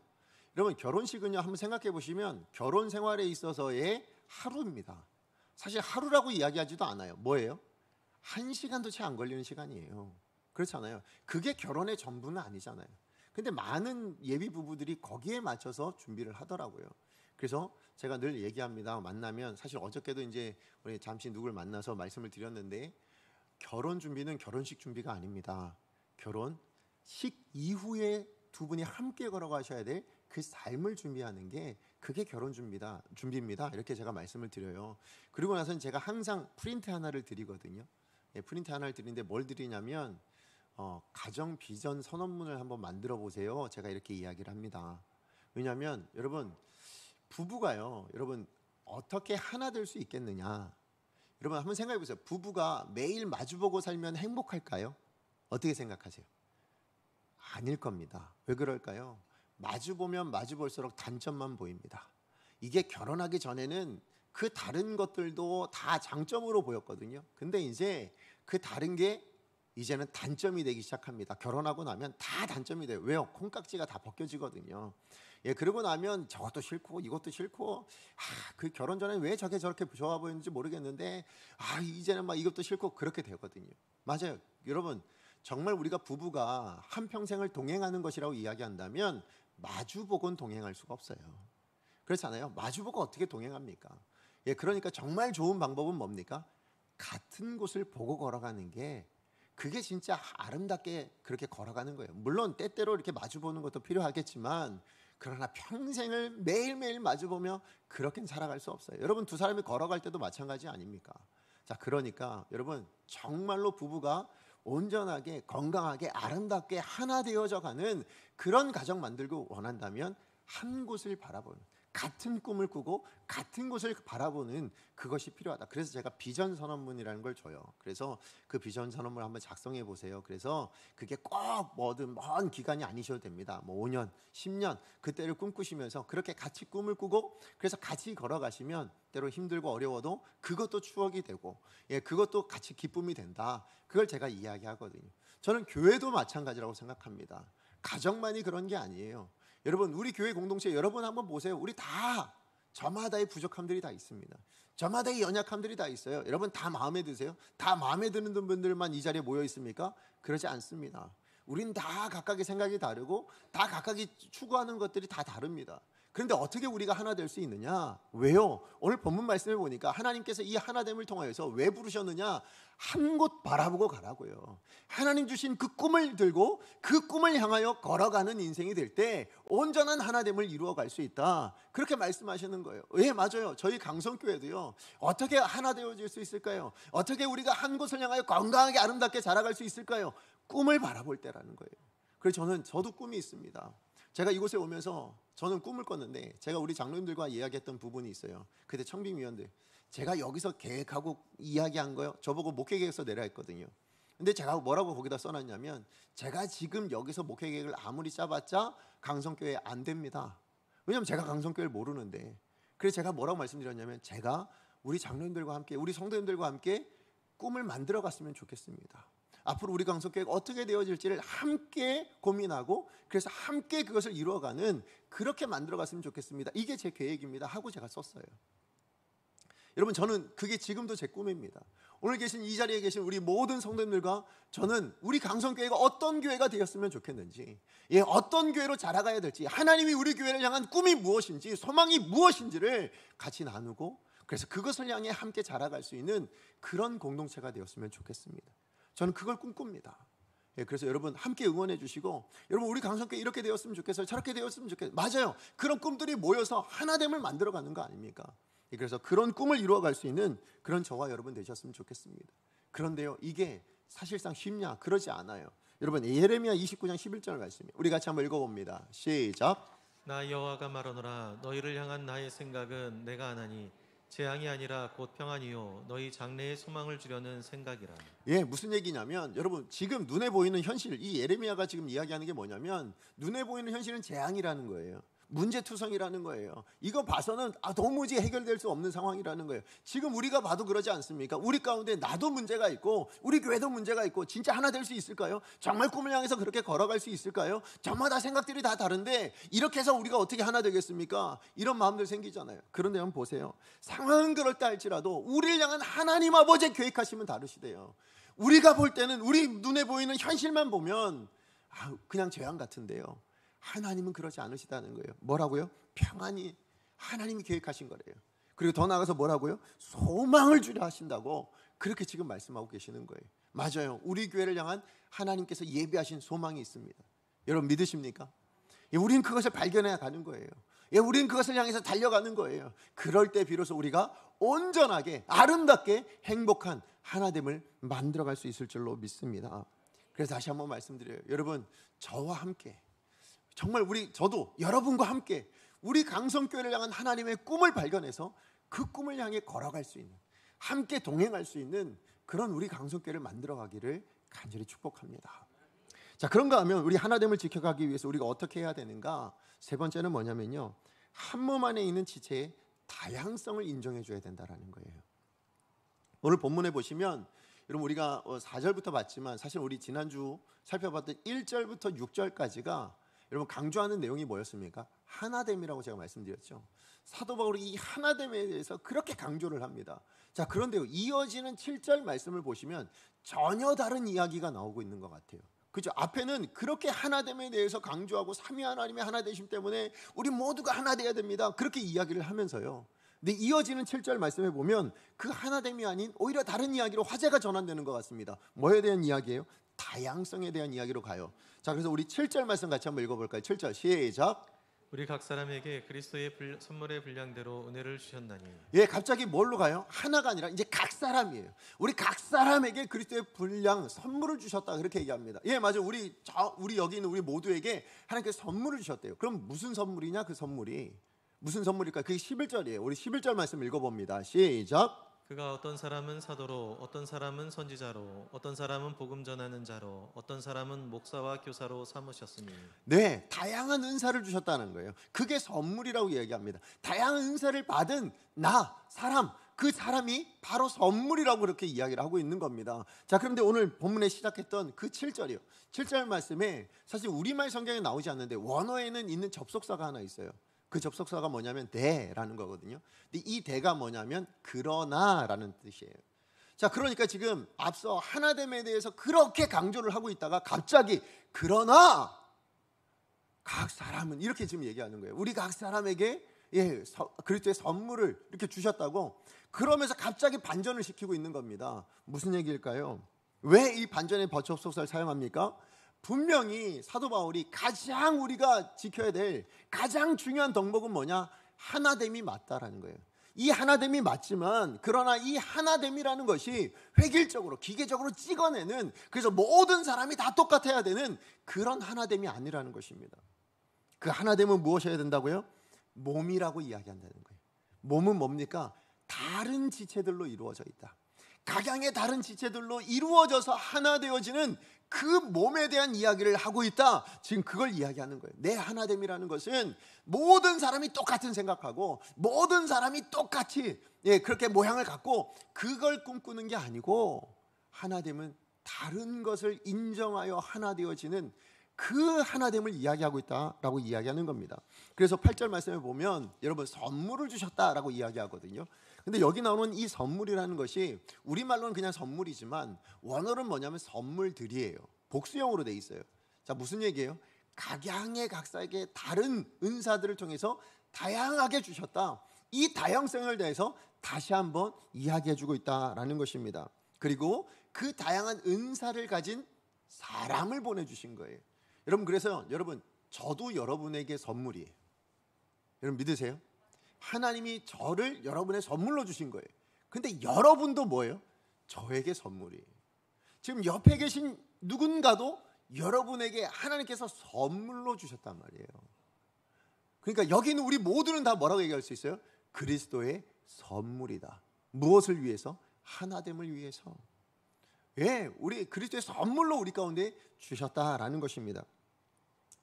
여러분 결혼식은요, 한번 생각해 보시면 결혼 생활에 있어서의 하루입니다. 사실 하루라고 이야기하지도 않아요. 뭐예요? 1시간도 채 안 걸리는 시간이에요. 그렇잖아요. 그게 결혼의 전부는 아니잖아요. 근데 많은 예비 부부들이 거기에 맞춰서 준비를 하더라고요. 그래서 제가 늘 얘기합니다. 만나면, 사실 어저께도 이제 우리 잠시 누굴 만나서 말씀을 드렸는데, 결혼 준비는 결혼식 준비가 아닙니다. 결혼식 이후에 두 분이 함께 걸어가셔야 될 그 삶을 준비하는 게, 그게 결혼 준비입니다. 이렇게 제가 말씀을 드려요. 그리고 나서는 제가 항상 프린트 하나를 드리거든요. 예, 프린트 하나를 드리는데 뭘 드리냐면 가정 비전 선언문을 한번 만들어 보세요. 제가 이렇게 이야기를 합니다. 왜냐하면 여러분, 부부가요, 여러분 어떻게 하나 될 수 있겠느냐? 여러분 한번 생각해 보세요. 부부가 매일 마주보고 살면 행복할까요? 어떻게 생각하세요? 아닐 겁니다. 왜 그럴까요? 마주보면 마주볼수록 단점만 보입니다. 이게 결혼하기 전에는 그 다른 것들도 다 장점으로 보였거든요. 근데 이제 그 다른 게 이제는 단점이 되기 시작합니다. 결혼하고 나면 다 단점이 돼요. 왜요? 콩깍지가 다 벗겨지거든요. 예, 그러고 나면 저것도 싫고 이것도 싫고, 그 결혼 전에 왜 저렇게 좋아 보였는지 모르겠는데, 이제는 막 이것도 싫고 그렇게 되거든요. 맞아요. 여러분, 정말 우리가 부부가 한 평생을 동행하는 것이라고 이야기한다면 마주보고는 동행할 수가 없어요. 그렇잖아요. 마주보고 어떻게 동행합니까? 예, 그러니까 정말 좋은 방법은 뭡니까? 같은 곳을 보고 걸어가는 게, 그게 진짜 아름답게 그렇게 걸어가는 거예요. 물론 때때로 이렇게 마주보는 것도 필요하겠지만, 그러나 평생을 매일매일 마주보며 그렇게는 살아갈 수 없어요. 여러분, 두 사람이 걸어갈 때도 마찬가지 아닙니까? 자, 그러니까 여러분, 정말로 부부가 온전하게 건강하게 아름답게 하나 되어져 가는 그런 가정 만들고 원한다면, 한 곳을 바라보는, 같은 꿈을 꾸고 같은 곳을 바라보는 그것이 필요하다. 그래서 제가 비전 선언문이라는 걸 줘요. 그래서 그 비전 선언문을 한번 작성해 보세요. 그래서 그게 꼭 뭐든 먼 기간이 아니셔도 됩니다. 뭐 5년, 10년 그때를 꿈꾸시면서 그렇게 같이 꿈을 꾸고, 그래서 같이 걸어가시면 때로 힘들고 어려워도 그것도 추억이 되고, 예, 그것도 같이 기쁨이 된다. 그걸 제가 이야기하거든요. 저는 교회도 마찬가지라고 생각합니다. 가정만이 그런 게 아니에요. 여러분, 우리 교회 공동체 여러분 한번 보세요. 우리 다 저마다의 부족함들이 다 있습니다. 저마다의 연약함들이 다 있어요. 여러분 다 마음에 드세요? 다 마음에 드는 분들만 이 자리에 모여 있습니까? 그러지 않습니다. 우린 다 각각의 생각이 다르고 다 각각이 추구하는 것들이 다 다릅니다. 그런데 어떻게 우리가 하나 될 수 있느냐? 왜요? 오늘 본문 말씀을 보니까 하나님께서 이 하나됨을 통하여서 왜 부르셨느냐? 한 곳 바라보고 가라고요. 하나님 주신 그 꿈을 들고 그 꿈을 향하여 걸어가는 인생이 될 때 온전한 하나됨을 이루어갈 수 있다. 그렇게 말씀하시는 거예요. 예, 맞아요. 저희 강성교회도요. 어떻게 하나 되어질 수 있을까요? 어떻게 우리가 한 곳을 향하여 건강하게 아름답게 자라갈 수 있을까요? 꿈을 바라볼 때라는 거예요. 그래서 저도 꿈이 있습니다. 제가 이곳에 오면서 저는 꿈을 꿨는데, 제가 우리 장로님들과 이야기했던 부분이 있어요. 그때 청빙위원들, 제가 여기서 계획하고 이야기한 거요, 저보고 목회계획서 내라 했거든요. 근데 제가 뭐라고 거기다 써놨냐면, 제가 지금 여기서 목회계획을 아무리 짜봤자 강성교회 안 됩니다. 왜냐하면 제가 강성교회를 모르는데. 그래서 제가 뭐라고 말씀드렸냐면, 제가 우리 장로님들과 함께, 우리 성도님들과 함께 꿈을 만들어 갔으면 좋겠습니다. 앞으로 우리 강성교회가 어떻게 되어질지를 함께 고민하고, 그래서 함께 그것을 이루어가는, 그렇게 만들어갔으면 좋겠습니다. 이게 제 계획입니다 하고 제가 썼어요. 여러분, 저는 그게 지금도 제 꿈입니다. 오늘 계신 이 자리에 계신 우리 모든 성도님들과 저는 우리 강성교회가 어떤 교회가 되었으면 좋겠는지, 예, 어떤 교회로 자라가야 될지, 하나님이 우리 교회를 향한 꿈이 무엇인지, 소망이 무엇인지를 같이 나누고, 그래서 그것을 향해 함께 자라갈 수 있는 그런 공동체가 되었으면 좋겠습니다. 저는 그걸 꿈꿉니다. 예, 그래서 여러분 함께 응원해 주시고, 여러분 우리 강성교회 이렇게 되었으면 좋겠어요, 저렇게 되었으면 좋겠어요. 맞아요. 그런 꿈들이 모여서 하나됨을 만들어가는 거 아닙니까? 예, 그래서 그런 꿈을 이루어갈 수 있는 그런 저와 여러분 되셨으면 좋겠습니다. 그런데요, 이게 사실상 쉽냐? 그러지 않아요. 여러분, 예레미야 29장 11절 말씀이에요. 우리 같이 한번 읽어봅니다. 시작.
나 여호와가 말하노라. 너희를 향한 나의 생각은 내가 아나니 재앙이 아니라 곧 평안이요 너희 장래에 소망을 주려는 생각이라.
예, 무슨 얘기냐면, 여러분 지금 눈에 보이는 현실, 이 예레미야가 지금 이야기하는 게 뭐냐면, 눈에 보이는 현실은 재앙이라는 거예요. 문제투성이라는 거예요. 이거 봐서는 도무지 해결될 수 없는 상황이라는 거예요. 지금 우리가 봐도 그러지 않습니까? 우리 가운데 나도 문제가 있고 우리 교회도 문제가 있고, 진짜 하나 될 수 있을까요? 정말 꿈을 향해서 그렇게 걸어갈 수 있을까요? 저마다 생각들이 다 다른데 이렇게 해서 우리가 어떻게 하나 되겠습니까? 이런 마음들 생기잖아요. 그런데 한번 보세요. 상황은 그렇다 할지라도 우리를 향한 하나님 아버지의 계획하시면 다르시대요. 우리가 볼 때는 우리 눈에 보이는 현실만 보면 그냥 재앙 같은데요, 하나님은 그러지 않으시다는 거예요. 뭐라고요? 평안이 하나님이 계획하신 거래요. 그리고 더 나아가서 뭐라고요? 소망을 주려 하신다고, 그렇게 지금 말씀하고 계시는 거예요. 맞아요. 우리 교회를 향한 하나님께서 예비하신 소망이 있습니다. 여러분 믿으십니까? 예, 우리는 그것을 발견해 가는 거예요. 예, 우리는 그것을 향해서 달려가는 거예요. 그럴 때 비로소 우리가 온전하게 아름답게 행복한 하나됨을 만들어갈 수 있을 줄로 믿습니다. 그래서 다시 한번 말씀드려요. 여러분, 저와 함께, 정말 저도 여러분과 함께 우리 강성교회를 향한 하나님의 꿈을 발견해서 그 꿈을 향해 걸어갈 수 있는, 함께 동행할 수 있는 그런 우리 강성교회를 만들어가기를 간절히 축복합니다. 자, 그런가 하면 우리 하나됨을 지켜가기 위해서 우리가 어떻게 해야 되는가? 세 번째는 뭐냐면요, 한 몸 안에 있는 지체의 다양성을 인정해 줘야 된다는 거예요. 오늘 본문에 보시면, 여러분 우리가 4절부터 봤지만 사실 우리 지난주 살펴봤던 1절부터 6절까지가 여러분 강조하는 내용이 뭐였습니까? 하나됨이라고 제가 말씀드렸죠. 사도 바울이 이 하나됨에 대해서 그렇게 강조를 합니다. 자, 그런데요, 이어지는 7절 말씀을 보시면 전혀 다른 이야기가 나오고 있는 것 같아요. 그죠? 앞에는 그렇게 하나됨에 대해서 강조하고 삼위 하나님의 하나되심 때문에 우리 모두가 하나 돼야 됩니다, 그렇게 이야기를 하면서요, 근데 이어지는 7절 말씀에 보면 그 하나됨이 아닌 오히려 다른 이야기로 화제가 전환되는 것 같습니다. 뭐에 대한 이야기예요? 다양성에 대한 이야기로 가요. 자, 그래서 우리 7절 말씀 같이 한번 읽어볼까요? 7절 시작.
우리 각 사람에게 그리스도의 선물의 분량대로 은혜를 주셨나니.
예, 갑자기 뭘로 가요? 하나가 아니라 이제 각 사람이에요. 우리 각 사람에게 그리스도의 분량 선물을 주셨다, 그렇게 얘기합니다. 예, 맞아요. 우리 여기 있는 우리 모두에게 하나님께서 선물을 주셨대요. 그럼 무슨 선물이냐? 그 선물이 무슨 선물일까요? 그게 11절이에요. 우리 11절 말씀 읽어봅니다. 시작.
그가 어떤 사람은 사도로, 어떤 사람은 선지자로, 어떤 사람은 복음 전하는 자로, 어떤 사람은 목사와 교사로 삼으셨으니.
네, 다양한 은사를 주셨다는 거예요. 그게 선물이라고 얘기합니다. 다양한 은사를 받은 사람, 그 사람이 바로 선물이라고 그렇게 이야기를 하고 있는 겁니다. 자, 그런데 오늘 본문에 시작했던 그 7절이요. 7절 말씀에 사실 우리말 성경에 나오지 않는데 원어에는 있는 접속사가 하나 있어요. 그 접속사가 뭐냐면 대라는 거거든요. 근데 이 대가 뭐냐면 그러나라는 뜻이에요. 자, 그러니까 지금 앞서 하나됨에 대해서 그렇게 강조를 하고 있다가 갑자기 그러나 각 사람은 이렇게 지금 얘기하는 거예요. 우리 각 사람에게 그리스도의 선물을 이렇게 주셨다고, 그러면서 갑자기 반전을 시키고 있는 겁니다. 무슨 얘기일까요? 왜 이 반전의 접속사를 사용합니까? 분명히 사도 바울이 가장 우리가 지켜야 될 가장 중요한 덕목은 뭐냐? 하나됨이 맞다라는 거예요. 이 하나됨이 맞지만, 그러나 이 하나됨이라는 것이 획일적으로 기계적으로 찍어내는, 그래서 모든 사람이 다 똑같아야 되는 그런 하나됨이 아니라는 것입니다. 그 하나됨은 무엇이어야 된다고요? 몸이라고 이야기한다는 거예요. 몸은 뭡니까? 다른 지체들로 이루어져 있다. 각양의 다른 지체들로 이루어져서 하나 되어지는 그 몸에 대한 이야기를 하고 있다. 지금 그걸 이야기하는 거예요. 내 하나됨이라는 것은 모든 사람이 똑같은 생각하고 모든 사람이 똑같이 그렇게 모양을 갖고 그걸 꿈꾸는 게 아니고, 하나됨은 다른 것을 인정하여 하나 되어지는 그 하나됨을 이야기하고 있다라고 이야기하는 겁니다. 그래서 8절 말씀에 보면 여러분 선물을 주셨다라고 이야기하거든요. 근데 여기 나오는 이 선물이라는 것이 우리말로는 그냥 선물이지만 원어는 뭐냐면 선물들이에요. 복수형으로 돼 있어요. 자, 무슨 얘기예요? 각양의 각사에게 다른 은사들을 통해서 다양하게 주셨다. 이 다양성을 대해서 다시 한번 이야기해주고 있다라는 것입니다. 그리고 그 다양한 은사를 가진 사람을 보내주신 거예요. 여러분, 그래서 여러분, 저도 여러분에게 선물이에요. 여러분 믿으세요? 하나님이 저를 여러분의 선물로 주신 거예요. 근데 여러분도 뭐예요? 저에게 선물이에요. 지금 옆에 계신 누군가도 여러분에게 하나님께서 선물로 주셨단 말이에요. 그러니까 여기 있는 우리 모두는 다 뭐라고 얘기할 수 있어요? 그리스도의 선물이다. 무엇을 위해서? 하나됨을 위해서. 우리 그리스도의 선물로 우리 가운데 주셨다라는 것입니다.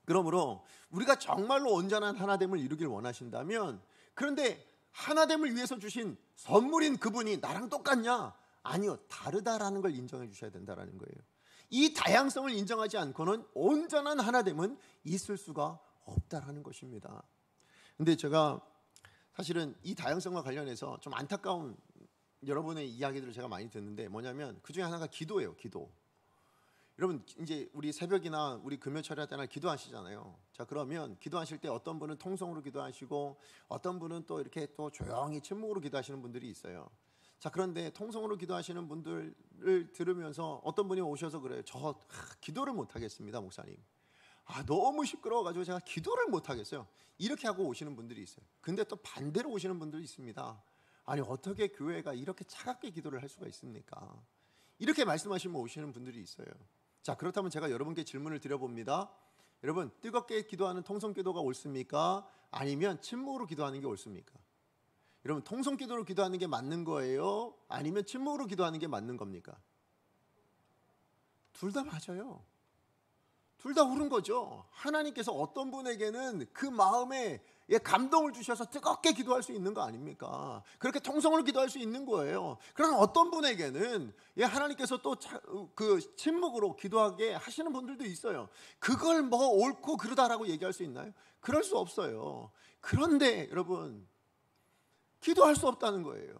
그러므로 우리가 정말로 온전한 하나됨을 이루길 원하신다면, 그런데 하나됨을 위해서 주신 선물인 그분이 나랑 똑같냐? 아니요, 다르다라는 걸 인정해 주셔야 된다라는 거예요. 이 다양성을 인정하지 않고는 온전한 하나됨은 있을 수가 없다라는 것입니다. 근데 제가 사실은 이 다양성과 관련해서 좀 안타까운 여러분의 이야기들을 제가 많이 듣는데, 뭐냐면 그 중에 하나가 기도예요. 기도. 여러분, 이제 우리 새벽이나 우리 금요철야 때나 기도하시잖아요. 자, 그러면 기도하실 때 어떤 분은 통성으로 기도하시고 어떤 분은 또 이렇게 또 조용히 침묵으로 기도하시는 분들이 있어요. 자, 그런데 통성으로 기도하시는 분들을 들으면서 어떤 분이 오셔서 그래요. 저 기도를 못 하겠습니다, 목사님. 너무 시끄러워가지고 제가 기도를 못 하겠어요. 이렇게 하고 오시는 분들이 있어요. 근데 또 반대로 오시는 분들이 있습니다. 아니, 어떻게 교회가 이렇게 차갑게 기도를 할 수가 있습니까? 이렇게 말씀하시면 오시는 분들이 있어요. 자, 그렇다면 제가 여러분께 질문을 드려봅니다. 여러분, 뜨겁게 기도하는 통성기도가 옳습니까? 아니면 침묵으로 기도하는 게 옳습니까? 여러분, 통성기도로 기도하는 게 맞는 거예요? 아니면 침묵으로 기도하는 게 맞는 겁니까? 둘 다 맞아요. 둘 다 옳은 거죠. 하나님께서 어떤 분에게는 그 마음에 감동을 주셔서 뜨겁게 기도할 수 있는 거 아닙니까? 그렇게 통성으로 기도할 수 있는 거예요. 그러나 어떤 분에게는 하나님께서 또 그 침묵으로 기도하게 하시는 분들도 있어요. 그걸 뭐 옳고 그르다라고 얘기할 수 있나요? 그럴 수 없어요. 그런데 여러분, 기도할 수 없다는 거예요.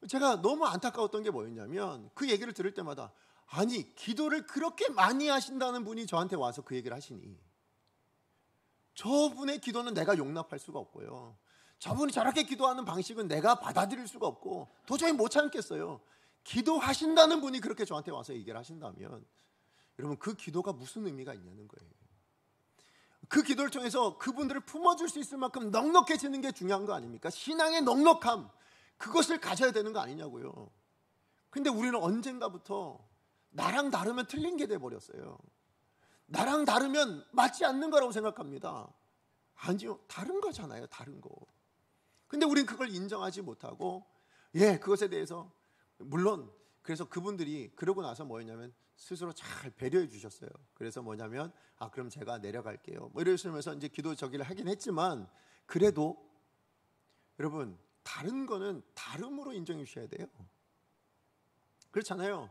제가 너무 안타까웠던 게 뭐였냐면, 그 얘기를 들을 때마다, 아니 기도를 그렇게 많이 하신다는 분이 저한테 와서 그 얘기를 하시니, 저분의 기도는 내가 용납할 수가 없고요, 저분이 저렇게 기도하는 방식은 내가 받아들일 수가 없고 도저히 못 참겠어요. 기도하신다는 분이 그렇게 저한테 와서 얘기를 하신다면, 여러분 그 기도가 무슨 의미가 있냐는 거예요. 그 기도를 통해서 그분들을 품어줄 수 있을 만큼 넉넉해지는 게 중요한 거 아닙니까? 신앙의 넉넉함, 그것을 가져야 되는 거 아니냐고요. 근데 우리는 언젠가부터 나랑 다르면 틀린 게 돼버렸어요. 나랑 다르면 맞지 않는 거라고 생각합니다. 아니요, 다른 거잖아요, 다른 거. 근데 우린 그걸 인정하지 못하고, 그것에 대해서, 물론 그래서 그분들이 그러고 나서 뭐였냐면 스스로 잘 배려해 주셨어요. 그래서 뭐냐면, 그럼 제가 내려갈게요, 뭐 이러시면서 이제 기도 저기를 하긴 했지만, 그래도 여러분 다른 거는 다름으로 인정해 주셔야 돼요. 그렇잖아요.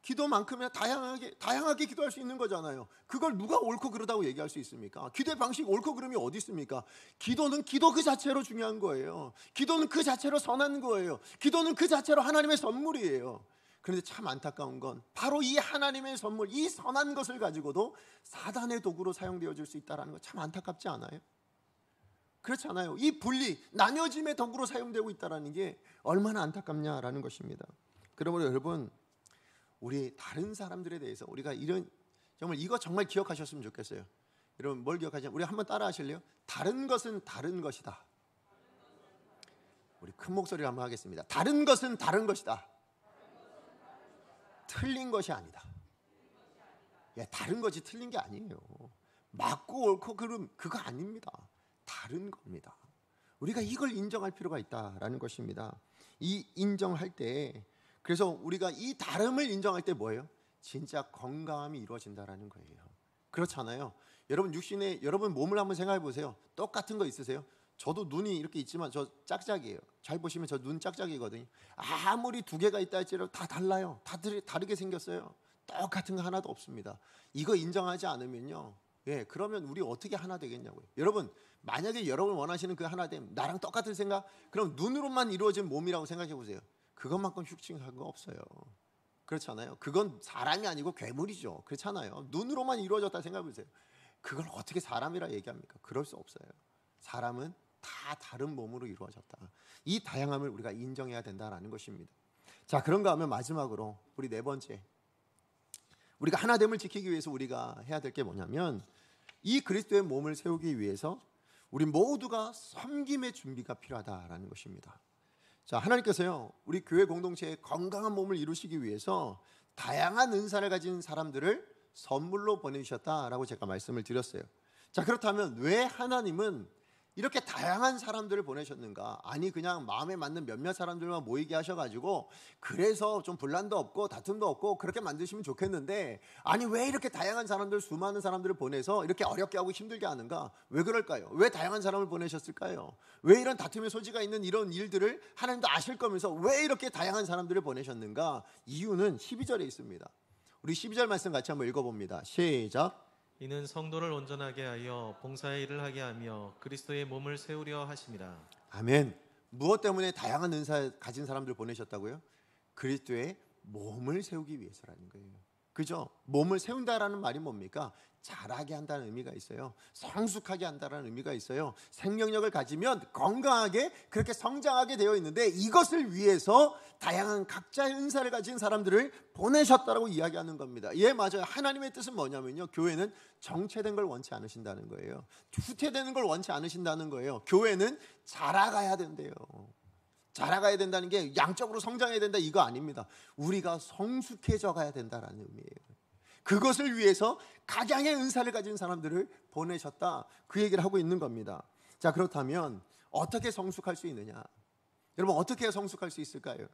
기도만큼이나 다양하게 기도할 수 있는 거잖아요. 그걸 누가 옳고 그르다고 얘기할 수 있습니까? 기도의 방식 옳고 그름이 어디 있습니까? 기도는 기도 그 자체로 중요한 거예요. 기도는 그 자체로 선한 거예요. 기도는 그 자체로 하나님의 선물이에요. 그런데 참 안타까운 건 바로 이 하나님의 선물, 이 선한 것을 가지고도 사단의 도구로 사용되어질 수 있다는 거 참 안타깝지 않아요? 그렇잖아요. 이 분리, 나뉘어짐의 도구로 사용되고 있다는 게 얼마나 안타깝냐라는 것입니다. 그러므로 여러분, 우리 다른 사람들에 대해서 우리가 이거 정말 기억하셨으면 좋겠어요. 여러분 뭘 기억하시냐? 우리 한번 따라 하실래요? 다른 것은 다른 것이다. 우리 큰 목소리로 한번 하겠습니다. 다른 것은 다른 것이다. 틀린 것이 아니다. 다른 것이 틀린 게 아니에요. 맞고 옳고 그름, 그거 아닙니다. 다른 겁니다. 우리가 이걸 인정할 필요가 있다라는 것입니다. 이 인정할 때, 그래서 우리가 이 다름을 인정할 때 뭐예요? 진짜 건강함이 이루어진다라는 거예요. 그렇잖아요. 여러분 몸을 한번 생각해 보세요. 똑같은 거 있으세요? 저도 눈이 이렇게 있지만 저 짝짝이에요. 잘 보시면 저 눈 짝짝이거든요. 아무리 두 개가 있다 할지라도 다 달라요. 다르게 생겼어요. 똑같은 거 하나도 없습니다. 이거 인정하지 않으면요, 그러면 우리 어떻게 하나 되겠냐고요. 여러분, 만약에 여러분 원하시는 그 하나됨, 나랑 똑같은 생각, 그럼 눈으로만 이루어진 몸이라고 생각해 보세요. 그것만큼 흉측한 거 없어요. 그렇잖아요. 그건 사람이 아니고 괴물이죠. 그렇잖아요. 눈으로만 이루어졌다 생각해 보세요. 그걸 어떻게 사람이라 얘기합니까? 그럴 수 없어요. 사람은 다 다른 몸으로 이루어졌다. 이 다양함을 우리가 인정해야 된다라는 것입니다. 자, 그런가 하면 마지막으로 우리 네 번째, 우리가 하나됨을 지키기 위해서 우리가 해야 될 게 뭐냐면, 이 그리스도의 몸을 세우기 위해서 우리 모두가 섬김의 준비가 필요하다라는 것입니다. 자, 하나님께서요, 우리 교회 공동체의 건강한 몸을 이루시기 위해서 다양한 은사를 가진 사람들을 선물로 보내주셨다라고 제가 말씀을 드렸어요. 자, 그렇다면 왜 하나님은 이렇게 다양한 사람들을 보내셨는가? 아니, 그냥 마음에 맞는 몇몇 사람들만 모이게 하셔가지고 그래서 좀 분란도 없고 다툼도 없고 그렇게 만드시면 좋겠는데, 아니 왜 이렇게 다양한 사람들, 수많은 사람들을 보내서 이렇게 어렵게 하고 힘들게 하는가? 왜 그럴까요? 왜 다양한 사람을 보내셨을까요? 왜 이런 다툼의 소지가 있는 이런 일들을 하나님도 아실 거면서 왜 이렇게 다양한 사람들을 보내셨는가? 이유는 12절에 있습니다. 우리 12절 말씀 같이 한번 읽어봅니다. 시작.
이는 성도를 온전하게 하여 봉사의 일을 하게 하며 그리스도의 몸을 세우려 하심이라.
아멘. 무엇 때문에 다양한 은사 가진 사람들 보내셨다고요? 그리스도의 몸을 세우기 위해서라는 거예요. 그죠? 몸을 세운다라는 말이 뭡니까? 자라게 한다는 의미가 있어요. 성숙하게 한다는 의미가 있어요. 생명력을 가지면 건강하게 그렇게 성장하게 되어 있는데, 이것을 위해서 다양한 각자의 은사를 가진 사람들을 보내셨다라고 이야기하는 겁니다. 맞아요. 하나님의 뜻은 뭐냐면요, 교회는 정체된 걸 원치 않으신다는 거예요. 후퇴되는 걸 원치 않으신다는 거예요. 교회는 자라가야 된대요. 자라가야 된다는 게 양적으로 성장해야 된다, 이거 아닙니다. 우리가 성숙해져 가야 된다라는 의미예요. 그것을 위해서 각양의 은사를 가진 사람들을 보내셨다, 그 얘기를 하고 있는 겁니다. 자, 그렇다면 어떻게 성숙할 수 있느냐? 여러분, 어떻게 성숙할 수 있을까요?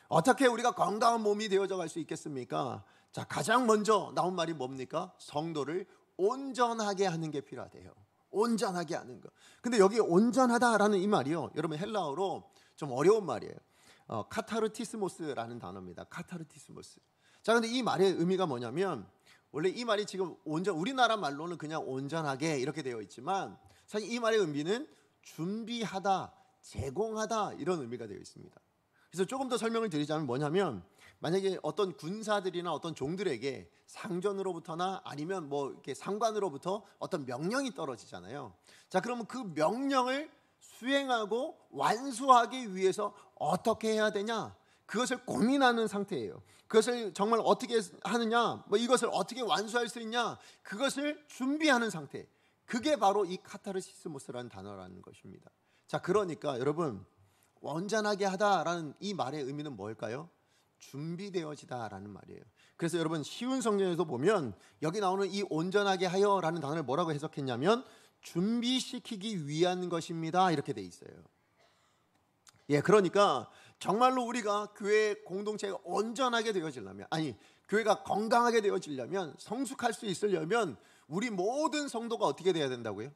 어떻게 우리가 건강한 몸이 되어져 갈 수 있겠습니까? 자, 가장 먼저 나온 말이 뭡니까? 성도를 온전하게 하는 게 필요하대요. 온전하게 하는 것. 근데 여기 온전하다라는 이 말이요, 여러분 헬라어로 좀 어려운 말이에요. 카타르티스모스라는 단어입니다. 카타르티스모스. 자, 근데 이 말의 의미가 뭐냐면, 원래 이 말이 지금 우리나라 말로는 그냥 온전하게 이렇게 되어 있지만, 사실 이 말의 의미는 준비하다, 제공하다, 이런 의미가 되어 있습니다. 그래서 조금 더 설명을 드리자면 뭐냐면, 만약에 어떤 군사들이나 어떤 종들에게 상전으로부터나 아니면 뭐 이렇게 상관으로부터 어떤 명령이 떨어지잖아요. 자, 그러면 그 명령을 수행하고 완수하기 위해서 어떻게 해야 되냐, 그것을 고민하는 상태예요. 그것을 정말 어떻게 하느냐, 뭐 이것을 어떻게 완수할 수 있냐, 그것을 준비하는 상태. 그게 바로 이 카타르시스모스라는 단어라는 것입니다. 자, 그러니까 여러분, 온전하게 하다라는 이 말의 의미는 뭘까요? 준비되어지다라는 말이에요. 그래서 여러분, 쉬운 성경에서 보면 여기 나오는 이 온전하게 하여라는 단어를 뭐라고 해석했냐면 준비시키기 위한 것입니다, 이렇게 돼 있어요. 예, 그러니까 정말로 우리가 교회 공동체가 온전하게 되어지려면, 아니 교회가 건강하게 되어지려면, 성숙할 수 있으려면 우리 모든 성도가 어떻게 돼야 된다고요?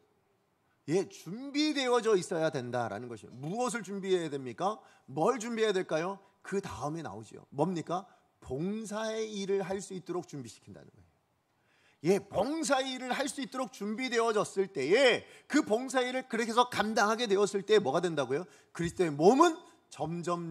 예, 준비되어져 있어야 된다라는 것이에요. 무엇을 준비해야 됩니까? 뭘 준비해야 될까요? 그 다음에 나오죠. 뭡니까? 봉사의 일을 할 수 있도록 준비시킨다는 거예요. 예, 봉사의 일을 할 수 있도록 준비되어졌을 때에 그 봉사의 일을 그렇게 해서 감당하게 되었을 때 뭐가 된다고요? 그리스도의 몸은 점점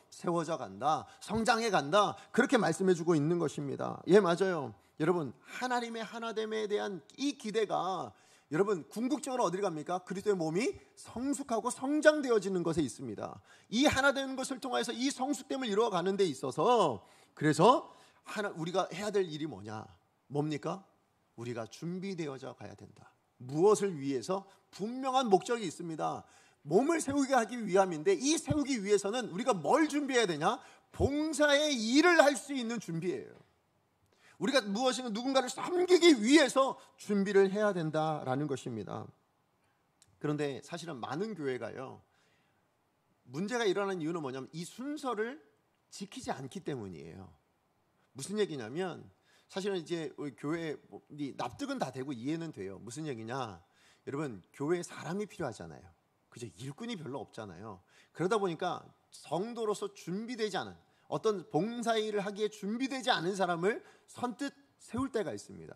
세워져 간다, 성장해 간다, 그렇게 말씀해 주고 있는 것입니다. 예, 맞아요. 여러분, 하나님의 하나됨에 대한 이 기대가 여러분 궁극적으로 어디를 갑니까? 그리스도의 몸이 성숙하고 성장되어지는 것에 있습니다. 이 하나 되는 것을 통해서 이 성숙됨을 이루어가는 데 있어서, 그래서 우리가 해야 될 일이 뭡니까? 우리가 준비되어져 가야 된다. 무엇을 위해서? 분명한 목적이 있습니다. 몸을 세우게 하기 위함인데, 이 세우기 위해서는 우리가 뭘 준비해야 되냐? 봉사의 일을 할 수 있는 준비예요. 우리가 무엇인가 누군가를 섬기기 위해서 준비를 해야 된다라는 것입니다. 그런데 사실은 많은 교회가요, 문제가 일어나는 이유는 뭐냐면 이 순서를 지키지 않기 때문이에요. 무슨 얘기냐면, 사실은 이제 우리 교회 납득은 다 되고 이해는 돼요. 무슨 얘기냐, 여러분 교회에 사람이 필요하잖아요. 그죠? 일꾼이 별로 없잖아요. 그러다 보니까 성도로서 준비되지 않은, 어떤 봉사일을 하기에 준비되지 않은 사람을 선뜻 세울 때가 있습니다.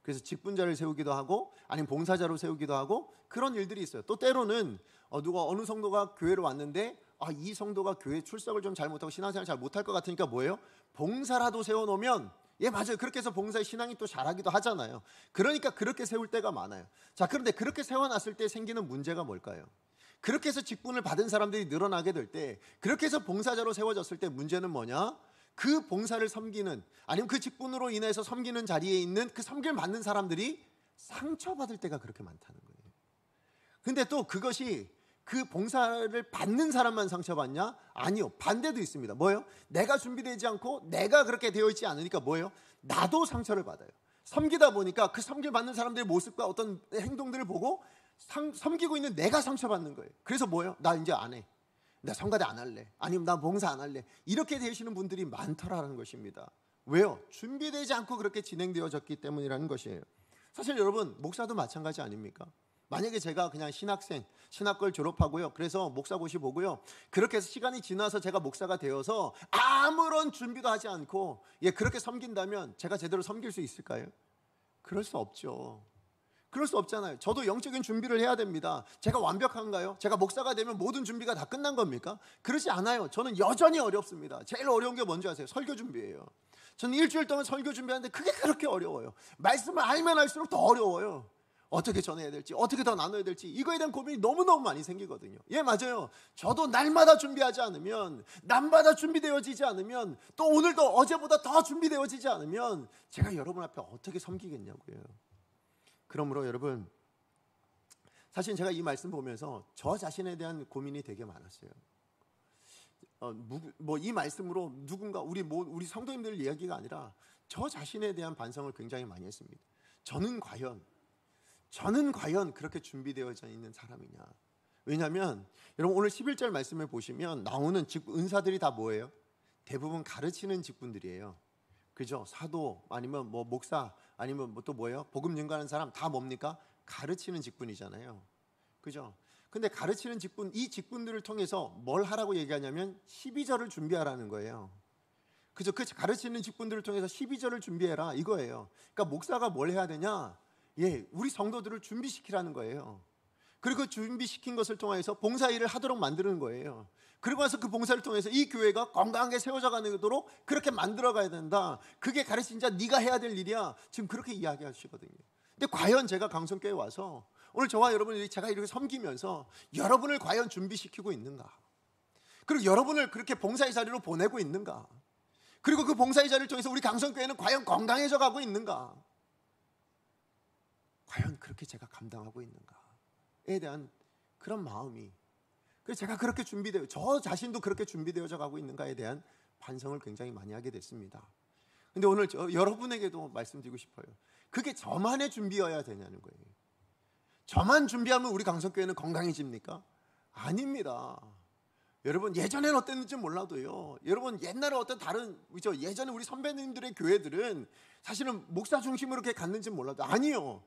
그래서 직분자를 세우기도 하고 아니면 봉사자로 세우기도 하고 그런 일들이 있어요. 또 때로는 어느 성도가 교회로 왔는데 이 성도가 교회 출석을 좀 잘 못하고 신앙생활 잘 못할 것 같으니까 뭐예요? 봉사라도 세워놓으면, 예, 맞아요. 그렇게 해서 봉사의 신앙이 또 잘하기도 하잖아요. 그러니까 그렇게 세울 때가 많아요. 자, 그런데 그렇게 세워놨을 때 생기는 문제가 뭘까요? 그렇게 해서 직분을 받은 사람들이 늘어나게 될 때, 그렇게 해서 봉사자로 세워졌을 때 문제는 뭐냐? 그 봉사를 섬기는, 아니면 그 직분으로 인해서 섬기는 자리에 있는 그 섬김을 받는 사람들이 상처받을 때가 그렇게 많다는 거예요. 근데 또 그것이 그 봉사를 받는 사람만 상처받냐? 아니요, 반대도 있습니다. 뭐예요? 내가 준비되지 않고 내가 그렇게 되어 있지 않으니까 뭐예요? 나도 상처를 받아요. 섬기다 보니까 그 섬김을 받는 사람들의 모습과 어떤 행동들을 보고 섬기고 있는 내가 상처받는 거예요. 그래서 뭐예요? 나 이제 안 해. 나 성가대 안 할래. 아니면 나 봉사 안 할래. 이렇게 되시는 분들이 많더라는 것입니다. 왜요? 준비되지 않고 그렇게 진행되어졌기 때문이라는 것이에요. 사실 여러분, 목사도 마찬가지 아닙니까? 만약에 제가 그냥 신학과를 졸업하고요, 그래서 목사고시 보고요, 그렇게 해서 시간이 지나서 제가 목사가 되어서 아무런 준비도 하지 않고 그렇게 섬긴다면 제가 제대로 섬길 수 있을까요? 그럴 수 없죠. 그럴 수 없잖아요. 저도 영적인 준비를 해야 됩니다. 제가 완벽한가요? 제가 목사가 되면 모든 준비가 다 끝난 겁니까? 그렇지 않아요. 저는 여전히 어렵습니다. 제일 어려운 게 뭔지 아세요? 설교 준비예요. 저는 일주일 동안 설교 준비하는데 그게 그렇게 어려워요. 말씀을 알면 알수록 더 어려워요. 어떻게 전해야 될지, 어떻게 더 나눠야 될지, 이거에 대한 고민이 너무너무 많이 생기거든요. 예, 맞아요. 저도 날마다 준비하지 않으면, 날마다 준비되어지지 않으면, 또 오늘도 어제보다 더 준비되어지지 않으면 제가 여러분 앞에 어떻게 섬기겠냐고요. 그러므로 여러분, 사실 제가 이 말씀 보면서 저 자신에 대한 고민이 되게 많았어요. 이 말씀으로 누군가 우리 성도님들 이야기가 아니라 저 자신에 대한 반성을 굉장히 많이 했습니다. 저는 과연 그렇게 준비되어져 있는 사람이냐? 왜냐하면 여러분, 오늘 11절 말씀을 보시면 나오는 은사들이 다 뭐예요? 대부분 가르치는 직분들이에요. 그죠? 사도, 아니면 목사, 아니면 또 뭐예요? 복음 증거하는 사람, 다 뭡니까? 가르치는 직분이잖아요. 그죠? 근데 가르치는 직분, 이 직분들을 통해서 뭘 하라고 얘기하냐면 12절을 준비하라는 거예요. 그죠? 그 가르치는 직분들을 통해서 12절을 준비해라 이거예요. 그러니까 목사가 뭘 해야 되냐? 우리 성도들을 준비시키라는 거예요. 그리고 준비시킨 것을 통해서 봉사일을 하도록 만드는 거예요. 그리고 나서 그 봉사를 통해서 이 교회가 건강하게 세워져 가도록 그렇게 만들어 가야 된다. 그게 가르친 자 네가 해야 될 일이야. 지금 그렇게 이야기하시거든요. 근데 과연 제가 강성교회에 와서 오늘 저와 여러분이 제가 이렇게 섬기면서 여러분을 과연 준비시키고 있는가? 그리고 여러분을 그렇게 봉사의 자리로 보내고 있는가? 그리고 그 봉사의 자리를 통해서 우리 강성교회는 과연 건강해져 가고 있는가? 과연 그렇게 제가 감당하고 있는가에 대한 그런 마음이, 그래서 제가 그렇게 저 자신도 그렇게 준비되어져 가고 있는가에 대한 반성을 굉장히 많이 하게 됐습니다. 근데 오늘 여러분에게도 말씀드리고 싶어요. 그게 저만의 준비여야 되냐는 거예요. 저만 준비하면 우리 강성교회는 건강해집니까? 아닙니다. 여러분, 예전에는 어땠는지 몰라도요, 여러분 옛날에 어떤 다른, 그죠? 예전에 우리 선배님들의 교회들은 사실은 목사 중심으로 이렇게 갔는지 몰라도 아니요.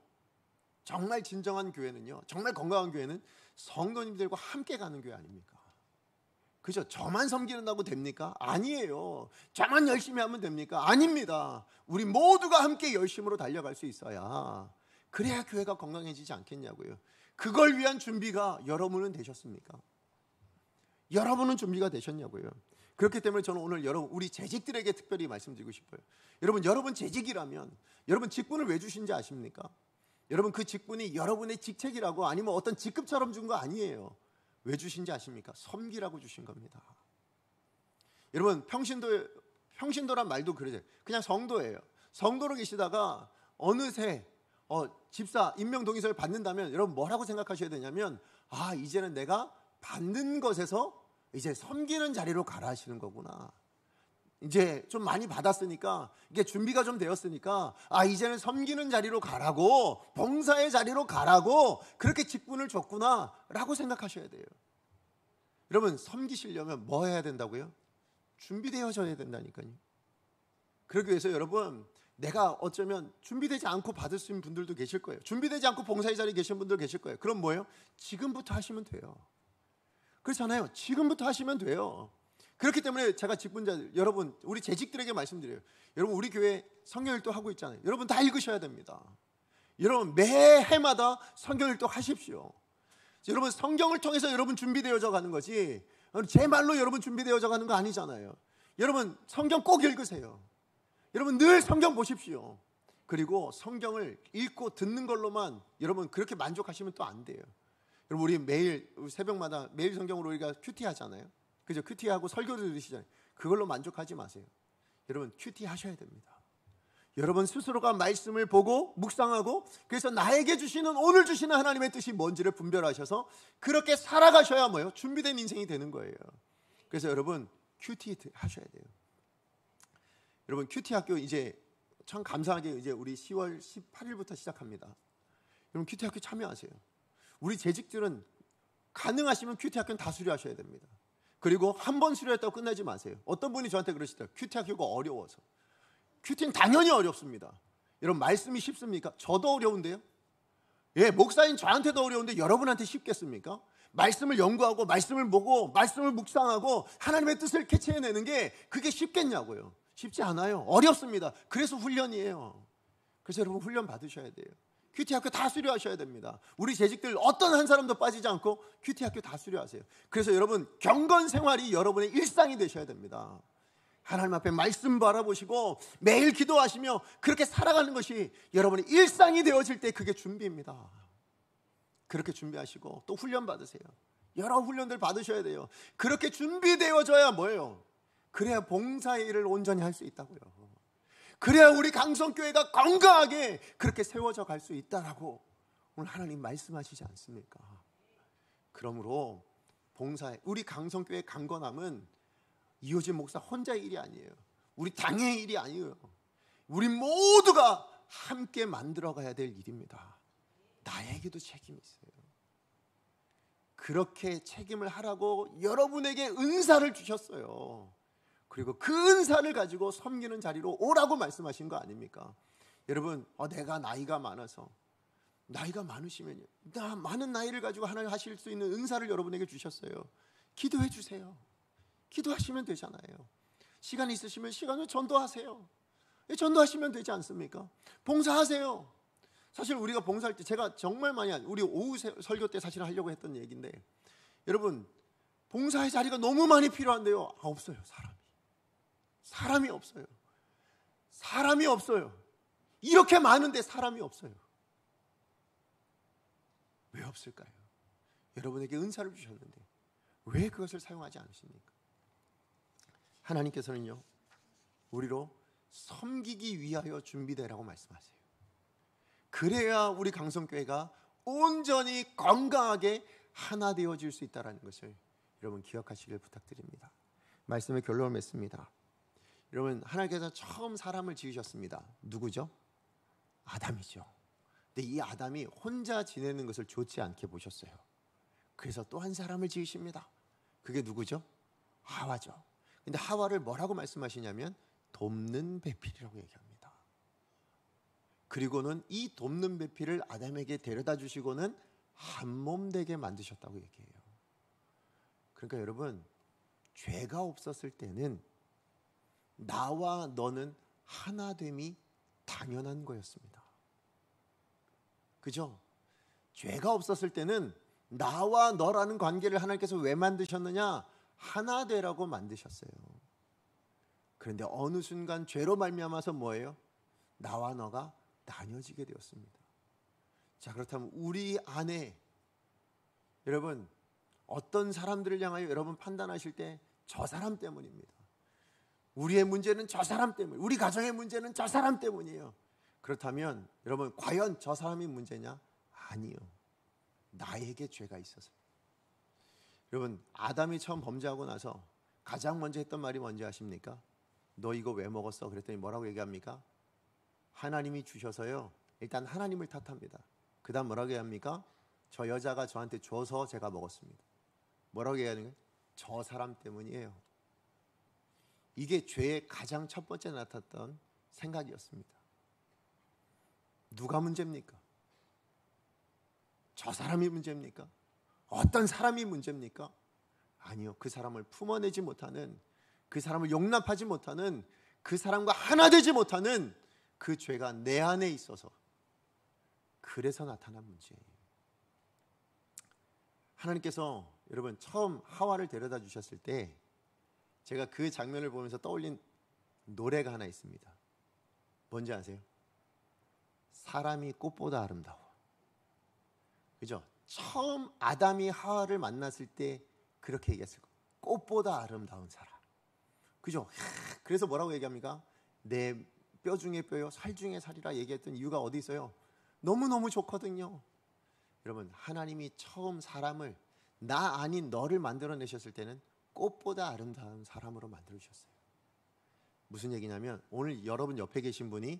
정말 진정한 교회는요, 정말 건강한 교회는 성도님들과 함께 가는 교회 아닙니까? 그죠? 저만 섬기는다고 됩니까? 아니에요. 저만 열심히 하면 됩니까? 아닙니다. 우리 모두가 함께 열심으로 달려갈 수 있어야, 그래야 교회가 건강해지지 않겠냐고요. 그걸 위한 준비가 여러분은 되셨습니까? 여러분은 준비가 되셨냐고요. 그렇기 때문에 저는 오늘 우리 재직들에게 특별히 말씀드리고 싶어요. 여러분 재직이라면 여러분 직분을 왜 주신지 아십니까? 여러분 그 직분이 여러분의 직책이라고 아니면 어떤 직급처럼 준 거 아니에요. 왜 주신지 아십니까? 섬기라고 주신 겁니다. 여러분 평신도란 말도 그러죠. 그냥 성도예요. 성도로 계시다가 어느새 집사 임명 동의서를 받는다면 여러분 뭐라고 생각하셔야 되냐면, 이제는 내가 받는 것에서 이제 섬기는 자리로 가라 하시는 거구나. 이제 좀 많이 받았으니까, 이게 준비가 좀 되었으니까, 이제는 섬기는 자리로 가라고, 봉사의 자리로 가라고 그렇게 직분을 줬구나 라고 생각하셔야 돼요. 여러분 섬기시려면 뭐 해야 된다고요? 준비되어져야 된다니까요. 그러기 위해서 여러분, 내가 어쩌면 준비되지 않고 받을 수 있는 분들도 계실 거예요. 준비되지 않고 봉사의 자리에 계신 분들 계실 거예요. 그럼 뭐예요? 지금부터 하시면 돼요. 그렇잖아요. 지금부터 하시면 돼요. 그렇기 때문에 제가 직분자들, 여러분 우리 재직들에게 말씀드려요. 여러분 우리 교회 성경일도 하고 있잖아요. 여러분 다 읽으셔야 됩니다. 여러분 매 해마다 성경일도 하십시오. 여러분 성경을 통해서 여러분 준비되어져 가는 거지, 제 말로 여러분 준비되어져 가는 거 아니잖아요. 여러분 성경 꼭 읽으세요. 여러분 늘 성경 보십시오. 그리고 성경을 읽고 듣는 걸로만 여러분 그렇게 만족하시면 또 안 돼요. 여러분 우리 매일 새벽마다 매일 성경으로 우리가 큐티 하잖아요. 그죠? 큐티하고 설교를 들으시잖아요. 그걸로 만족하지 마세요. 여러분 큐티 하셔야 됩니다. 여러분 스스로가 말씀을 보고 묵상하고, 그래서 나에게 주시는, 오늘 주시는 하나님의 뜻이 뭔지를 분별하셔서 그렇게 살아가셔야 뭐예요? 준비된 인생이 되는 거예요. 그래서 여러분 큐티 하셔야 돼요. 여러분 큐티 학교 이제 참 감사하게 이제 우리 10월 18일부터 시작합니다. 여러분 큐티 학교 참여하세요. 우리 재직들은 가능하시면 큐티 학교는 다 수료하셔야 됩니다. 그리고 한 번 수료했다고 끝내지 마세요. 어떤 분이 저한테 그러시더라고요. 큐티 학교가 어려워서. 큐티는 당연히 어렵습니다. 여러분 말씀이 쉽습니까? 저도 어려운데요. 목사인 저한테도 어려운데 여러분한테 쉽겠습니까? 말씀을 연구하고 말씀을 보고 말씀을 묵상하고 하나님의 뜻을 캐치해내는 게 그게 쉽겠냐고요. 쉽지 않아요. 어렵습니다. 그래서 훈련이에요. 그래서 여러분 훈련 받으셔야 돼요. 큐티 학교 다 수료하셔야 됩니다. 우리 재직들 어떤 한 사람도 빠지지 않고 큐티 학교 다 수료하세요. 그래서 여러분 경건 생활이 여러분의 일상이 되셔야 됩니다. 하나님 앞에 말씀 바라보시고 매일 기도하시며 그렇게 살아가는 것이 여러분의 일상이 되어질 때 그게 준비입니다. 그렇게 준비하시고 또 훈련 받으세요. 여러 훈련들 받으셔야 돼요. 그렇게 준비되어져야 뭐예요? 그래야 봉사의 일을 온전히 할 수 있다고요. 그래야 우리 강성교회가 건강하게 그렇게 세워져 갈 수 있다라고 오늘 하나님 말씀하시지 않습니까? 그러므로 봉사에, 우리 강성교회 강건함은 이호진 목사 혼자의 일이 아니에요. 우리 당의 일이 아니에요. 우리 모두가 함께 만들어가야 될 일입니다. 나에게도 책임이 있어요. 그렇게 책임을 하라고 여러분에게 은사를 주셨어요. 그리고 그 은사를 가지고 섬기는 자리로 오라고 말씀하신 거 아닙니까? 여러분 내가 나이가 많아서 나이가 많으시면요, 많은 나이를 가지고 하나님 하실 수 있는 은사를 여러분에게 주셨어요. 기도해 주세요. 기도하시면 되잖아요. 시간 있으시면 시간을 전도하세요. 전도하시면 되지 않습니까? 봉사하세요. 사실 우리가 봉사할 때 제가 정말 많이 우리 오후 설교 때 사실 하려고 했던 얘기인데, 여러분 봉사의 자리가 너무 많이 필요한데요, 없어요. 사람이 없어요. 사람이 없어요. 이렇게 많은데 사람이 없어요. 왜 없을까요? 여러분에게 은사를 주셨는데 왜 그것을 사용하지 않으십니까? 하나님께서는요, 우리로 섬기기 위하여 준비되라고 말씀하세요. 그래야 우리 강성교회가 온전히 건강하게 하나 되어질 수 있다는 것을 여러분 기억하시길 부탁드립니다. 말씀의 결론을 맺습니다. 여러분, 하나님께서 처음 사람을 지으셨습니다. 누구죠? 아담이죠. 근데 이 아담이 혼자 지내는 것을 좋지 않게 보셨어요. 그래서 또 한 사람을 지으십니다. 그게 누구죠? 하와죠. 근데 하와를 뭐라고 말씀하시냐면 돕는 배필이라고 얘기합니다. 그리고는 이 돕는 배필을 아담에게 데려다 주시고는 한 몸 되게 만드셨다고 얘기해요. 그러니까 여러분, 죄가 없었을 때는 나와 너는 하나됨이 당연한 거였습니다. 그죠? 죄가 없었을 때는 나와 너라는 관계를 하나님께서 왜 만드셨느냐? 하나 되라고 만드셨어요. 그런데 어느 순간 죄로 말미암아서 뭐예요? 나와 너가 나뉘어지게 되었습니다. 자, 그렇다면 우리 안에, 여러분, 어떤 사람들을 향하여 여러분 판단하실 때 저 사람 때문입니다. 우리의 문제는 저 사람 때문, 우리 가정의 문제는 저 사람 때문이에요. 그렇다면 여러분, 과연 저 사람이 문제냐? 아니요. 나에게 죄가 있어서. 여러분, 아담이 처음 범죄하고 나서 가장 먼저 했던 말이 뭔지 아십니까? 너 이거 왜 먹었어? 그랬더니 뭐라고 얘기합니까? 하나님이 주셔서요. 일단 하나님을 탓합니다. 그 다음 뭐라고 얘기합니까? 저 여자가 저한테 줘서 제가 먹었습니다. 뭐라고 얘기하는 거예요? 저 사람 때문이에요. 이게 죄의 가장 첫 번째 나타났던 생각이었습니다. 누가 문제입니까? 저 사람이 문제입니까? 어떤 사람이 문제입니까? 아니요. 그 사람을 품어내지 못하는, 그 사람을 용납하지 못하는, 그 사람과 하나 되지 못하는 그 죄가 내 안에 있어서, 그래서 나타난 문제예요. 하나님께서 여러분 처음 하와를 데려다 주셨을 때 제가 그 장면을 보면서 떠올린 노래가 하나 있습니다. 뭔지 아세요? 사람이 꽃보다 아름다워. 그죠? 처음 아담이 하와를 만났을 때 그렇게 얘기했을 거예요. 꽃보다 아름다운 사람. 그죠? 그래서 뭐라고 얘기합니까? 내 뼈 중에 뼈요, 살 중에 살이라 얘기했던 이유가 어디 있어요? 너무너무 좋거든요. 여러분, 하나님이 처음 사람을, 나 아닌 너를 만들어내셨을 때는 꽃보다 아름다운 사람으로 만들어주셨어요. 무슨 얘기냐면 오늘 여러분 옆에 계신 분이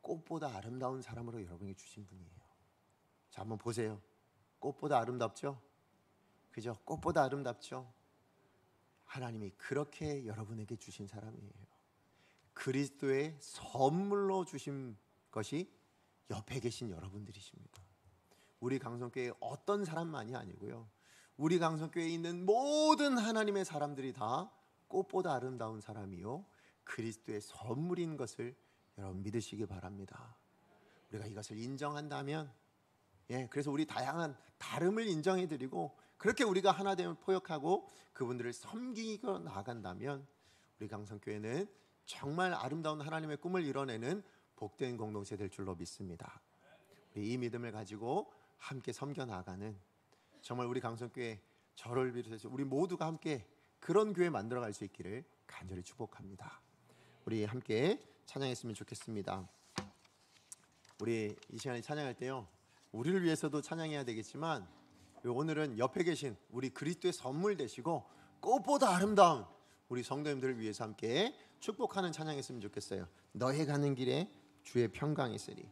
꽃보다 아름다운 사람으로 여러분에게 주신 분이에요. 자, 한번 보세요. 꽃보다 아름답죠? 그죠? 꽃보다 아름답죠? 하나님이 그렇게 여러분에게 주신 사람이에요. 그리스도의 선물로 주신 것이 옆에 계신 여러분들이십니다. 우리 강성교회 어떤 사람만이 아니고요, 우리 강성교회에 있는 모든 하나님의 사람들이 다 꽃보다 아름다운 사람이요 그리스도의 선물인 것을 여러분 믿으시기 바랍니다. 우리가 이것을 인정한다면, 그래서 우리 다양한 다름을 인정해드리고 그렇게 우리가 하나됨을 포역하고 그분들을 섬기고 나아간다면 우리 강성교회는 정말 아름다운 하나님의 꿈을 이뤄내는 복된 공동체 될 줄로 믿습니다. 우리 이 믿음을 가지고 함께 섬겨 나가는, 정말 우리 강성교회 저를 비롯해서 우리 모두가 함께 그런 교회 만들어갈 수 있기를 간절히 축복합니다. 우리 함께 찬양했으면 좋겠습니다. 우리 이 시간에 찬양할 때요, 우리를 위해서도 찬양해야 되겠지만 오늘은 옆에 계신 우리 그리스도의 선물 되시고 꽃보다 아름다운 우리 성도님들을 위해서 함께 축복하는 찬양했으면 좋겠어요. 너의 가는 길에 주의 평강이 있으리.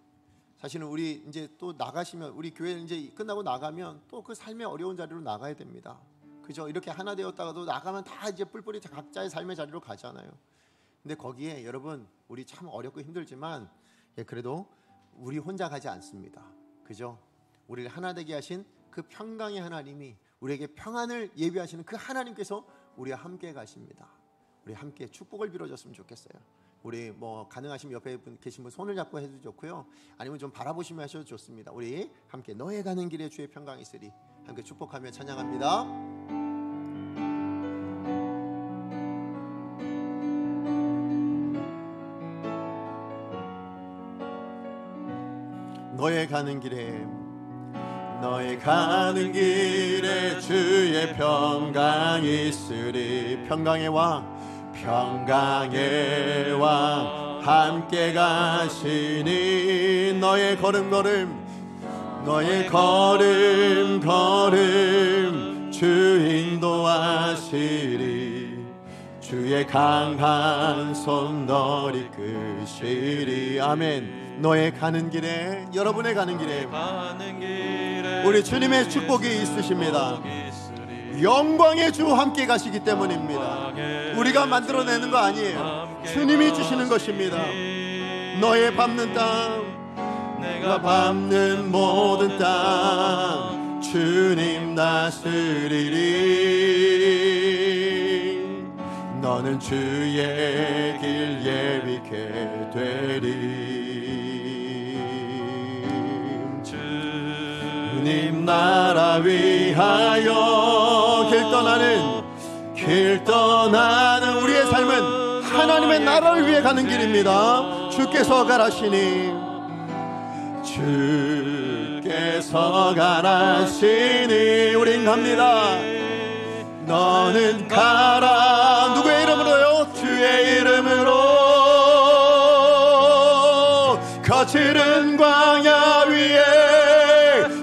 사실은 우리 이제 또 나가시면, 우리 교회 이제 끝나고 나가면 또 그 삶의 어려운 자리로 나가야 됩니다. 그죠? 이렇게 하나 되었다가도 나가면 다 이제 뿔뿔이 각자의 삶의 자리로 가잖아요. 근데 거기에 여러분 우리 참 어렵고 힘들지만 그래도 우리 혼자 가지 않습니다. 그죠? 우리를 하나 되게 하신 그 평강의 하나님이, 우리에게 평안을 예비하시는 그 하나님께서 우리와 함께 가십니다. 우리 함께 축복을 빌어줬으면 좋겠어요. 우리 가능하시면 옆에 계신 분 손을 잡고 해도 좋고요, 아니면 좀 바라보시며 하셔도 좋습니다. 우리 함께 너의 가는 길에 주의 평강이 있으리 함께 축복하며 찬양합니다. 너의 가는 길에, 너의 가는 길에 주의 평강이 있으리. 평강의 왕, 평강의 왕 함께 가시니 너의 걸음걸음, 너의 걸음걸음 주 인도하시리. 주의 강한 손 널 이끄시리. 아멘. 너의 가는 길에, 여러분의 가는 길에 우리 주님의 축복이 있으십니다. 영광의 주 함께 가시기 때문입니다. 우리가 만들어내는 거 아니에요. 주님이 주시는 것입니다. 너의 밟는 땅, 내가 밟는 모든 땅 주님 다스리리. 너는 주의 길 예비케 되리. 주님 나라 위하여 길 떠나는 우리의 삶은 하나님의 나라를 위해 가는 길입니다. 주께서 가라시니, 주께서 가라시니 우린 갑니다. 너는 가라. 누구의 이름으로요? 주의 이름으로. 거칠은 광야 위에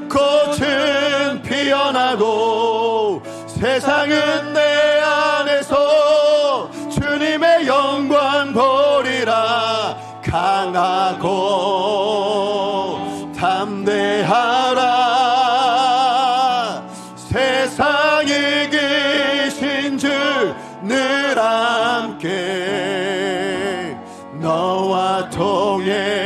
꽃은 피어나고 세상은 내 안에서 주님의 영광 보리라. 강하고 담대하라. 세상에 계신 주 늘 함께 너와 동행하시며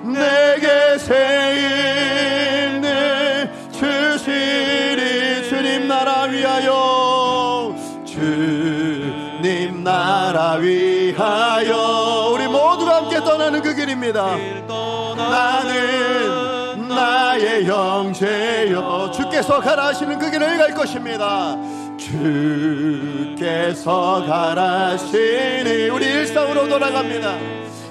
내게 새 힘을 주시리. 주님 나라 위하여, 주님 나라 위하여 우리 모두가 함께 떠나는 그 길입니다. 나는 나의 형제여, 주께서 가라 하시는 그 길을 갈 것입니다. 주께서 가라시니 우리 일상으로 돌아갑니다.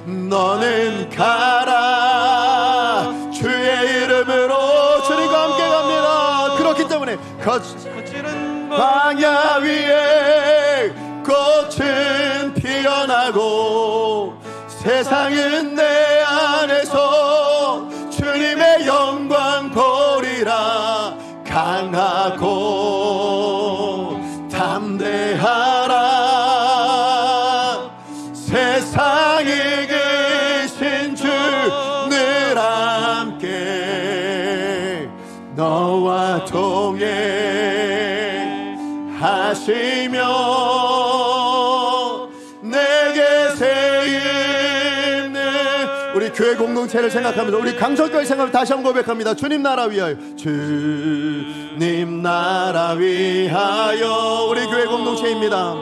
너는 가라. 주의 이름으로 주님과 함께 갑니다. 그렇기 때문에 거칠은 광야 위에 꽃은 피어나고 세상은 내 안에서 주님의 영광 보리라. 강하고 담대하라. 세상에 계신 주 늘 함께 너와 동행하시며 내게 새 힘을. 우리 교회 공동체를 생각하면서, 우리 강성교회 생각하면서 다시 한번 고백합니다. 주님 나라 위하여, 주님 나라 위하여. 우리 교회 공동체입니다.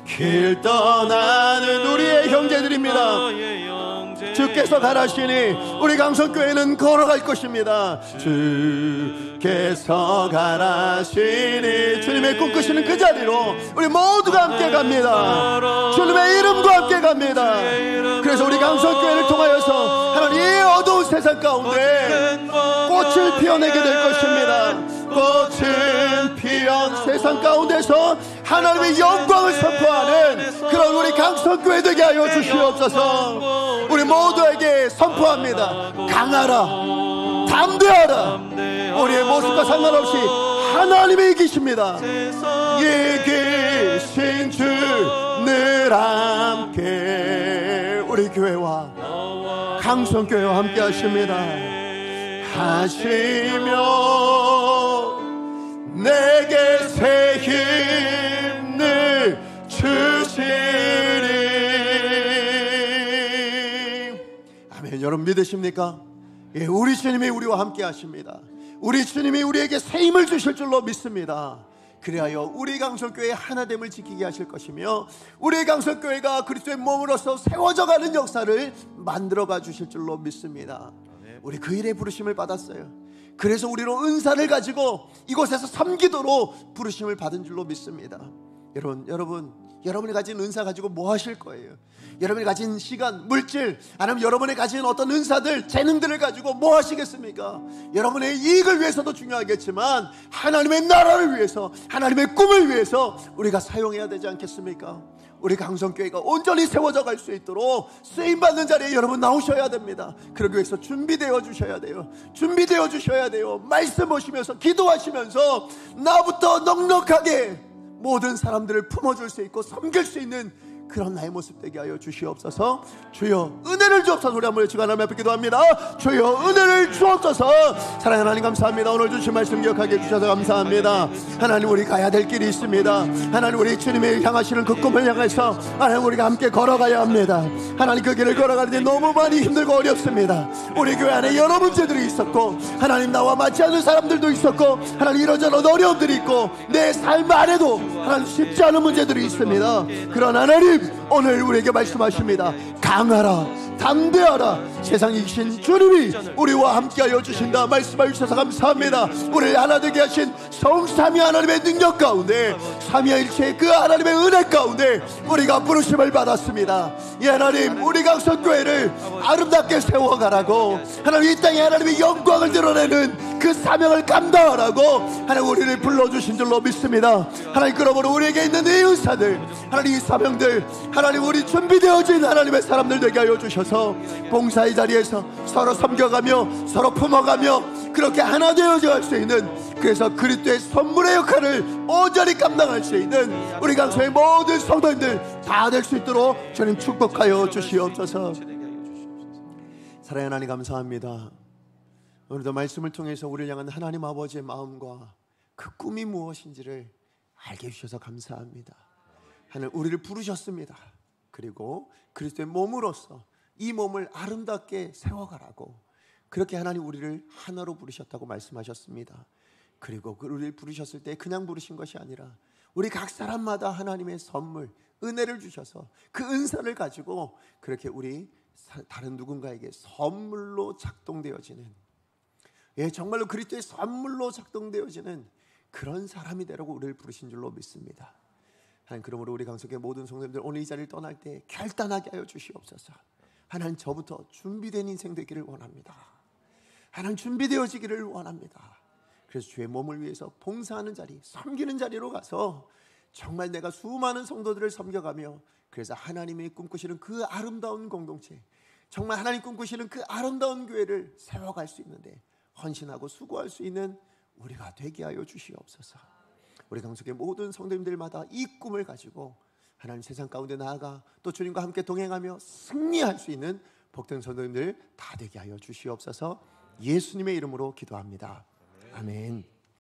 길 떠나는 우리의 형제들입니다. 주께서 가라시니 우리 강성교회는 걸어갈 것입니다. 주께서 가라시니 주님의 꿈꾸시는 그 자리로 우리 모두가 함께 갑니다. 주님의 이름과 함께 갑니다. 그래서 우리 강성교회를 통하여서 하나님 이 어두운 세상 가운데 꽃을 피어내게 될 것입니다. 꽃은 피어 세상 가운데서 하나님의 영광을 선포하는 그런 우리 강성교회 되게 하여 주시옵소서. 우리 모두에게 선포합니다. 강하라, 담대하라. 우리의 모습과 상관없이 하나님이 이기십니다. 이기신 주 늘 함께 우리 교회와 강성교회와 함께 하십니다. 하시며 내게 새 힘을 주시리. 여러분 믿으십니까? 예, 우리 주님이 우리와 함께 하십니다. 우리 주님이 우리에게 새 힘을 주실 줄로 믿습니다. 그리하여 우리 강성교회의 하나됨을 지키게 하실 것이며 우리 강성교회가 그리스도의 몸으로서 세워져가는 역사를 만들어가 주실 줄로 믿습니다. 우리 그 일에 부르심을 받았어요. 그래서 우리로 은사를 가지고 이곳에서 섬기도록 부르심을 받은 줄로 믿습니다. 여러분이 가진 은사 가지고 뭐 하실 거예요? 여러분이 가진 시간, 물질, 아니면 여러분이 가진 어떤 은사들, 재능들을 가지고 뭐 하시겠습니까? 여러분의 이익을 위해서도 중요하겠지만 하나님의 나라를 위해서, 하나님의 꿈을 위해서 우리가 사용해야 되지 않겠습니까? 우리 강성교회가 온전히 세워져 갈 수 있도록 쓰임받는 자리에 여러분 나오셔야 됩니다. 그러기 위해서 준비되어 주셔야 돼요. 준비되어 주셔야 돼요. 말씀 보시면서 기도하시면서 나부터 넉넉하게 모든 사람들을 품어줄 수 있고 섬길 수 있는 그런 나의 모습 되게 하여 주시옵소서. 주여 은혜를 주옵소서. 우리 한번 외치고 하나님 앞에 기도합니다. 주여 은혜를 주옵소서. 사랑하는 하나님 감사합니다. 오늘 주신 말씀 기억하게 해주셔서 감사합니다. 하나님 우리 가야 될 길이 있습니다. 하나님 우리 주님의 향하시는 그 꿈을 향해서 하나님 우리가 함께 걸어가야 합니다. 하나님 그 길을 걸어가는데 너무 많이 힘들고 어렵습니다. 우리 교회 안에 여러 문제들이 있었고 하나님 나와 맞지 않는 사람들도 있었고 하나님 이런저런 어려움들이 있고 내 삶 안에도 하나님 쉽지 않은 문제들이 있습니다. 그러나 하나님 오늘 우리에게 말씀하십니다. 강하라, 담대하라. 세상에 계신 주님이 우리와 함께하여 주신다 말씀하여 주셔서 감사합니다. 우리를 하나 되게 하신 성삼위 하나님의 능력 가운데 삼위일체의 그 하나님의 은혜 가운데 우리가 부르심을 받았습니다. 이 하나님 우리 강성교회를 아름답게 세워가라고 하나님 이 땅에 하나님의 영광을 드러내는 그 사명을 감당하라고 하나님 우리를 불러주신 줄로 믿습니다. 하나님 그러므로 우리에게 있는 이 은사들 하나님 이 사명들 하나님 우리 준비되어진 하나님의 사람들 되게 하여 주셔서 봉사의 자리에서 서로 섬겨가며 서로 품어가며 그렇게 하나 되어져 갈 수 있는 그래서 그리스도의 선물의 역할을 온전히 감당할 수 있는 우리 강소의 모든 성도님들 다 될 수 있도록 주님 축복하여 주시옵소서. 사랑하는 하나님 감사합니다. 오늘도 말씀을 통해서 우리를 향한 하나님 아버지의 마음과 그 꿈이 무엇인지를 알게 해주셔서 감사합니다. 하나님 우리를 부르셨습니다. 그리고 그리스도의 몸으로서 이 몸을 아름답게 세워가라고 그렇게 하나님 우리를 하나로 부르셨다고 말씀하셨습니다. 그리고 우리를 부르셨을 때 그냥 부르신 것이 아니라 우리 각 사람마다 하나님의 선물, 은혜를 주셔서 그 은사를 가지고 그렇게 우리 다른 누군가에게 선물로 작동되어지는 정말로 그리스도의 선물로 작동되어지는 그런 사람이 되라고 우리를 부르신 줄로 믿습니다. 하나님 그러므로 우리 강석의 모든 성도님들 오늘 이 자리를 떠날 때 결단하게 하여 주시옵소서. 하나님 저부터 준비된 인생 되기를 원합니다. 하나님 준비되어지기를 원합니다. 그래서 주의 몸을 위해서 봉사하는 자리, 섬기는 자리로 가서 정말 내가 수많은 성도들을 섬겨가며 그래서 하나님이 꿈꾸시는 그 아름다운 공동체, 정말 하나님 꿈꾸시는 그 아름다운 교회를 세워갈 수 있는데 헌신하고 수고할 수 있는 우리가 되게 하여 주시옵소서. 우리 강석의 모든 성도님들마다 이 꿈을 가지고 하나님 세상 가운데 나아가 또 주님과 함께 동행하며 승리할 수 있는 복된 성도님들 다 되게 하여 주시옵소서. 예수님의 이름으로 기도합니다. 아멘.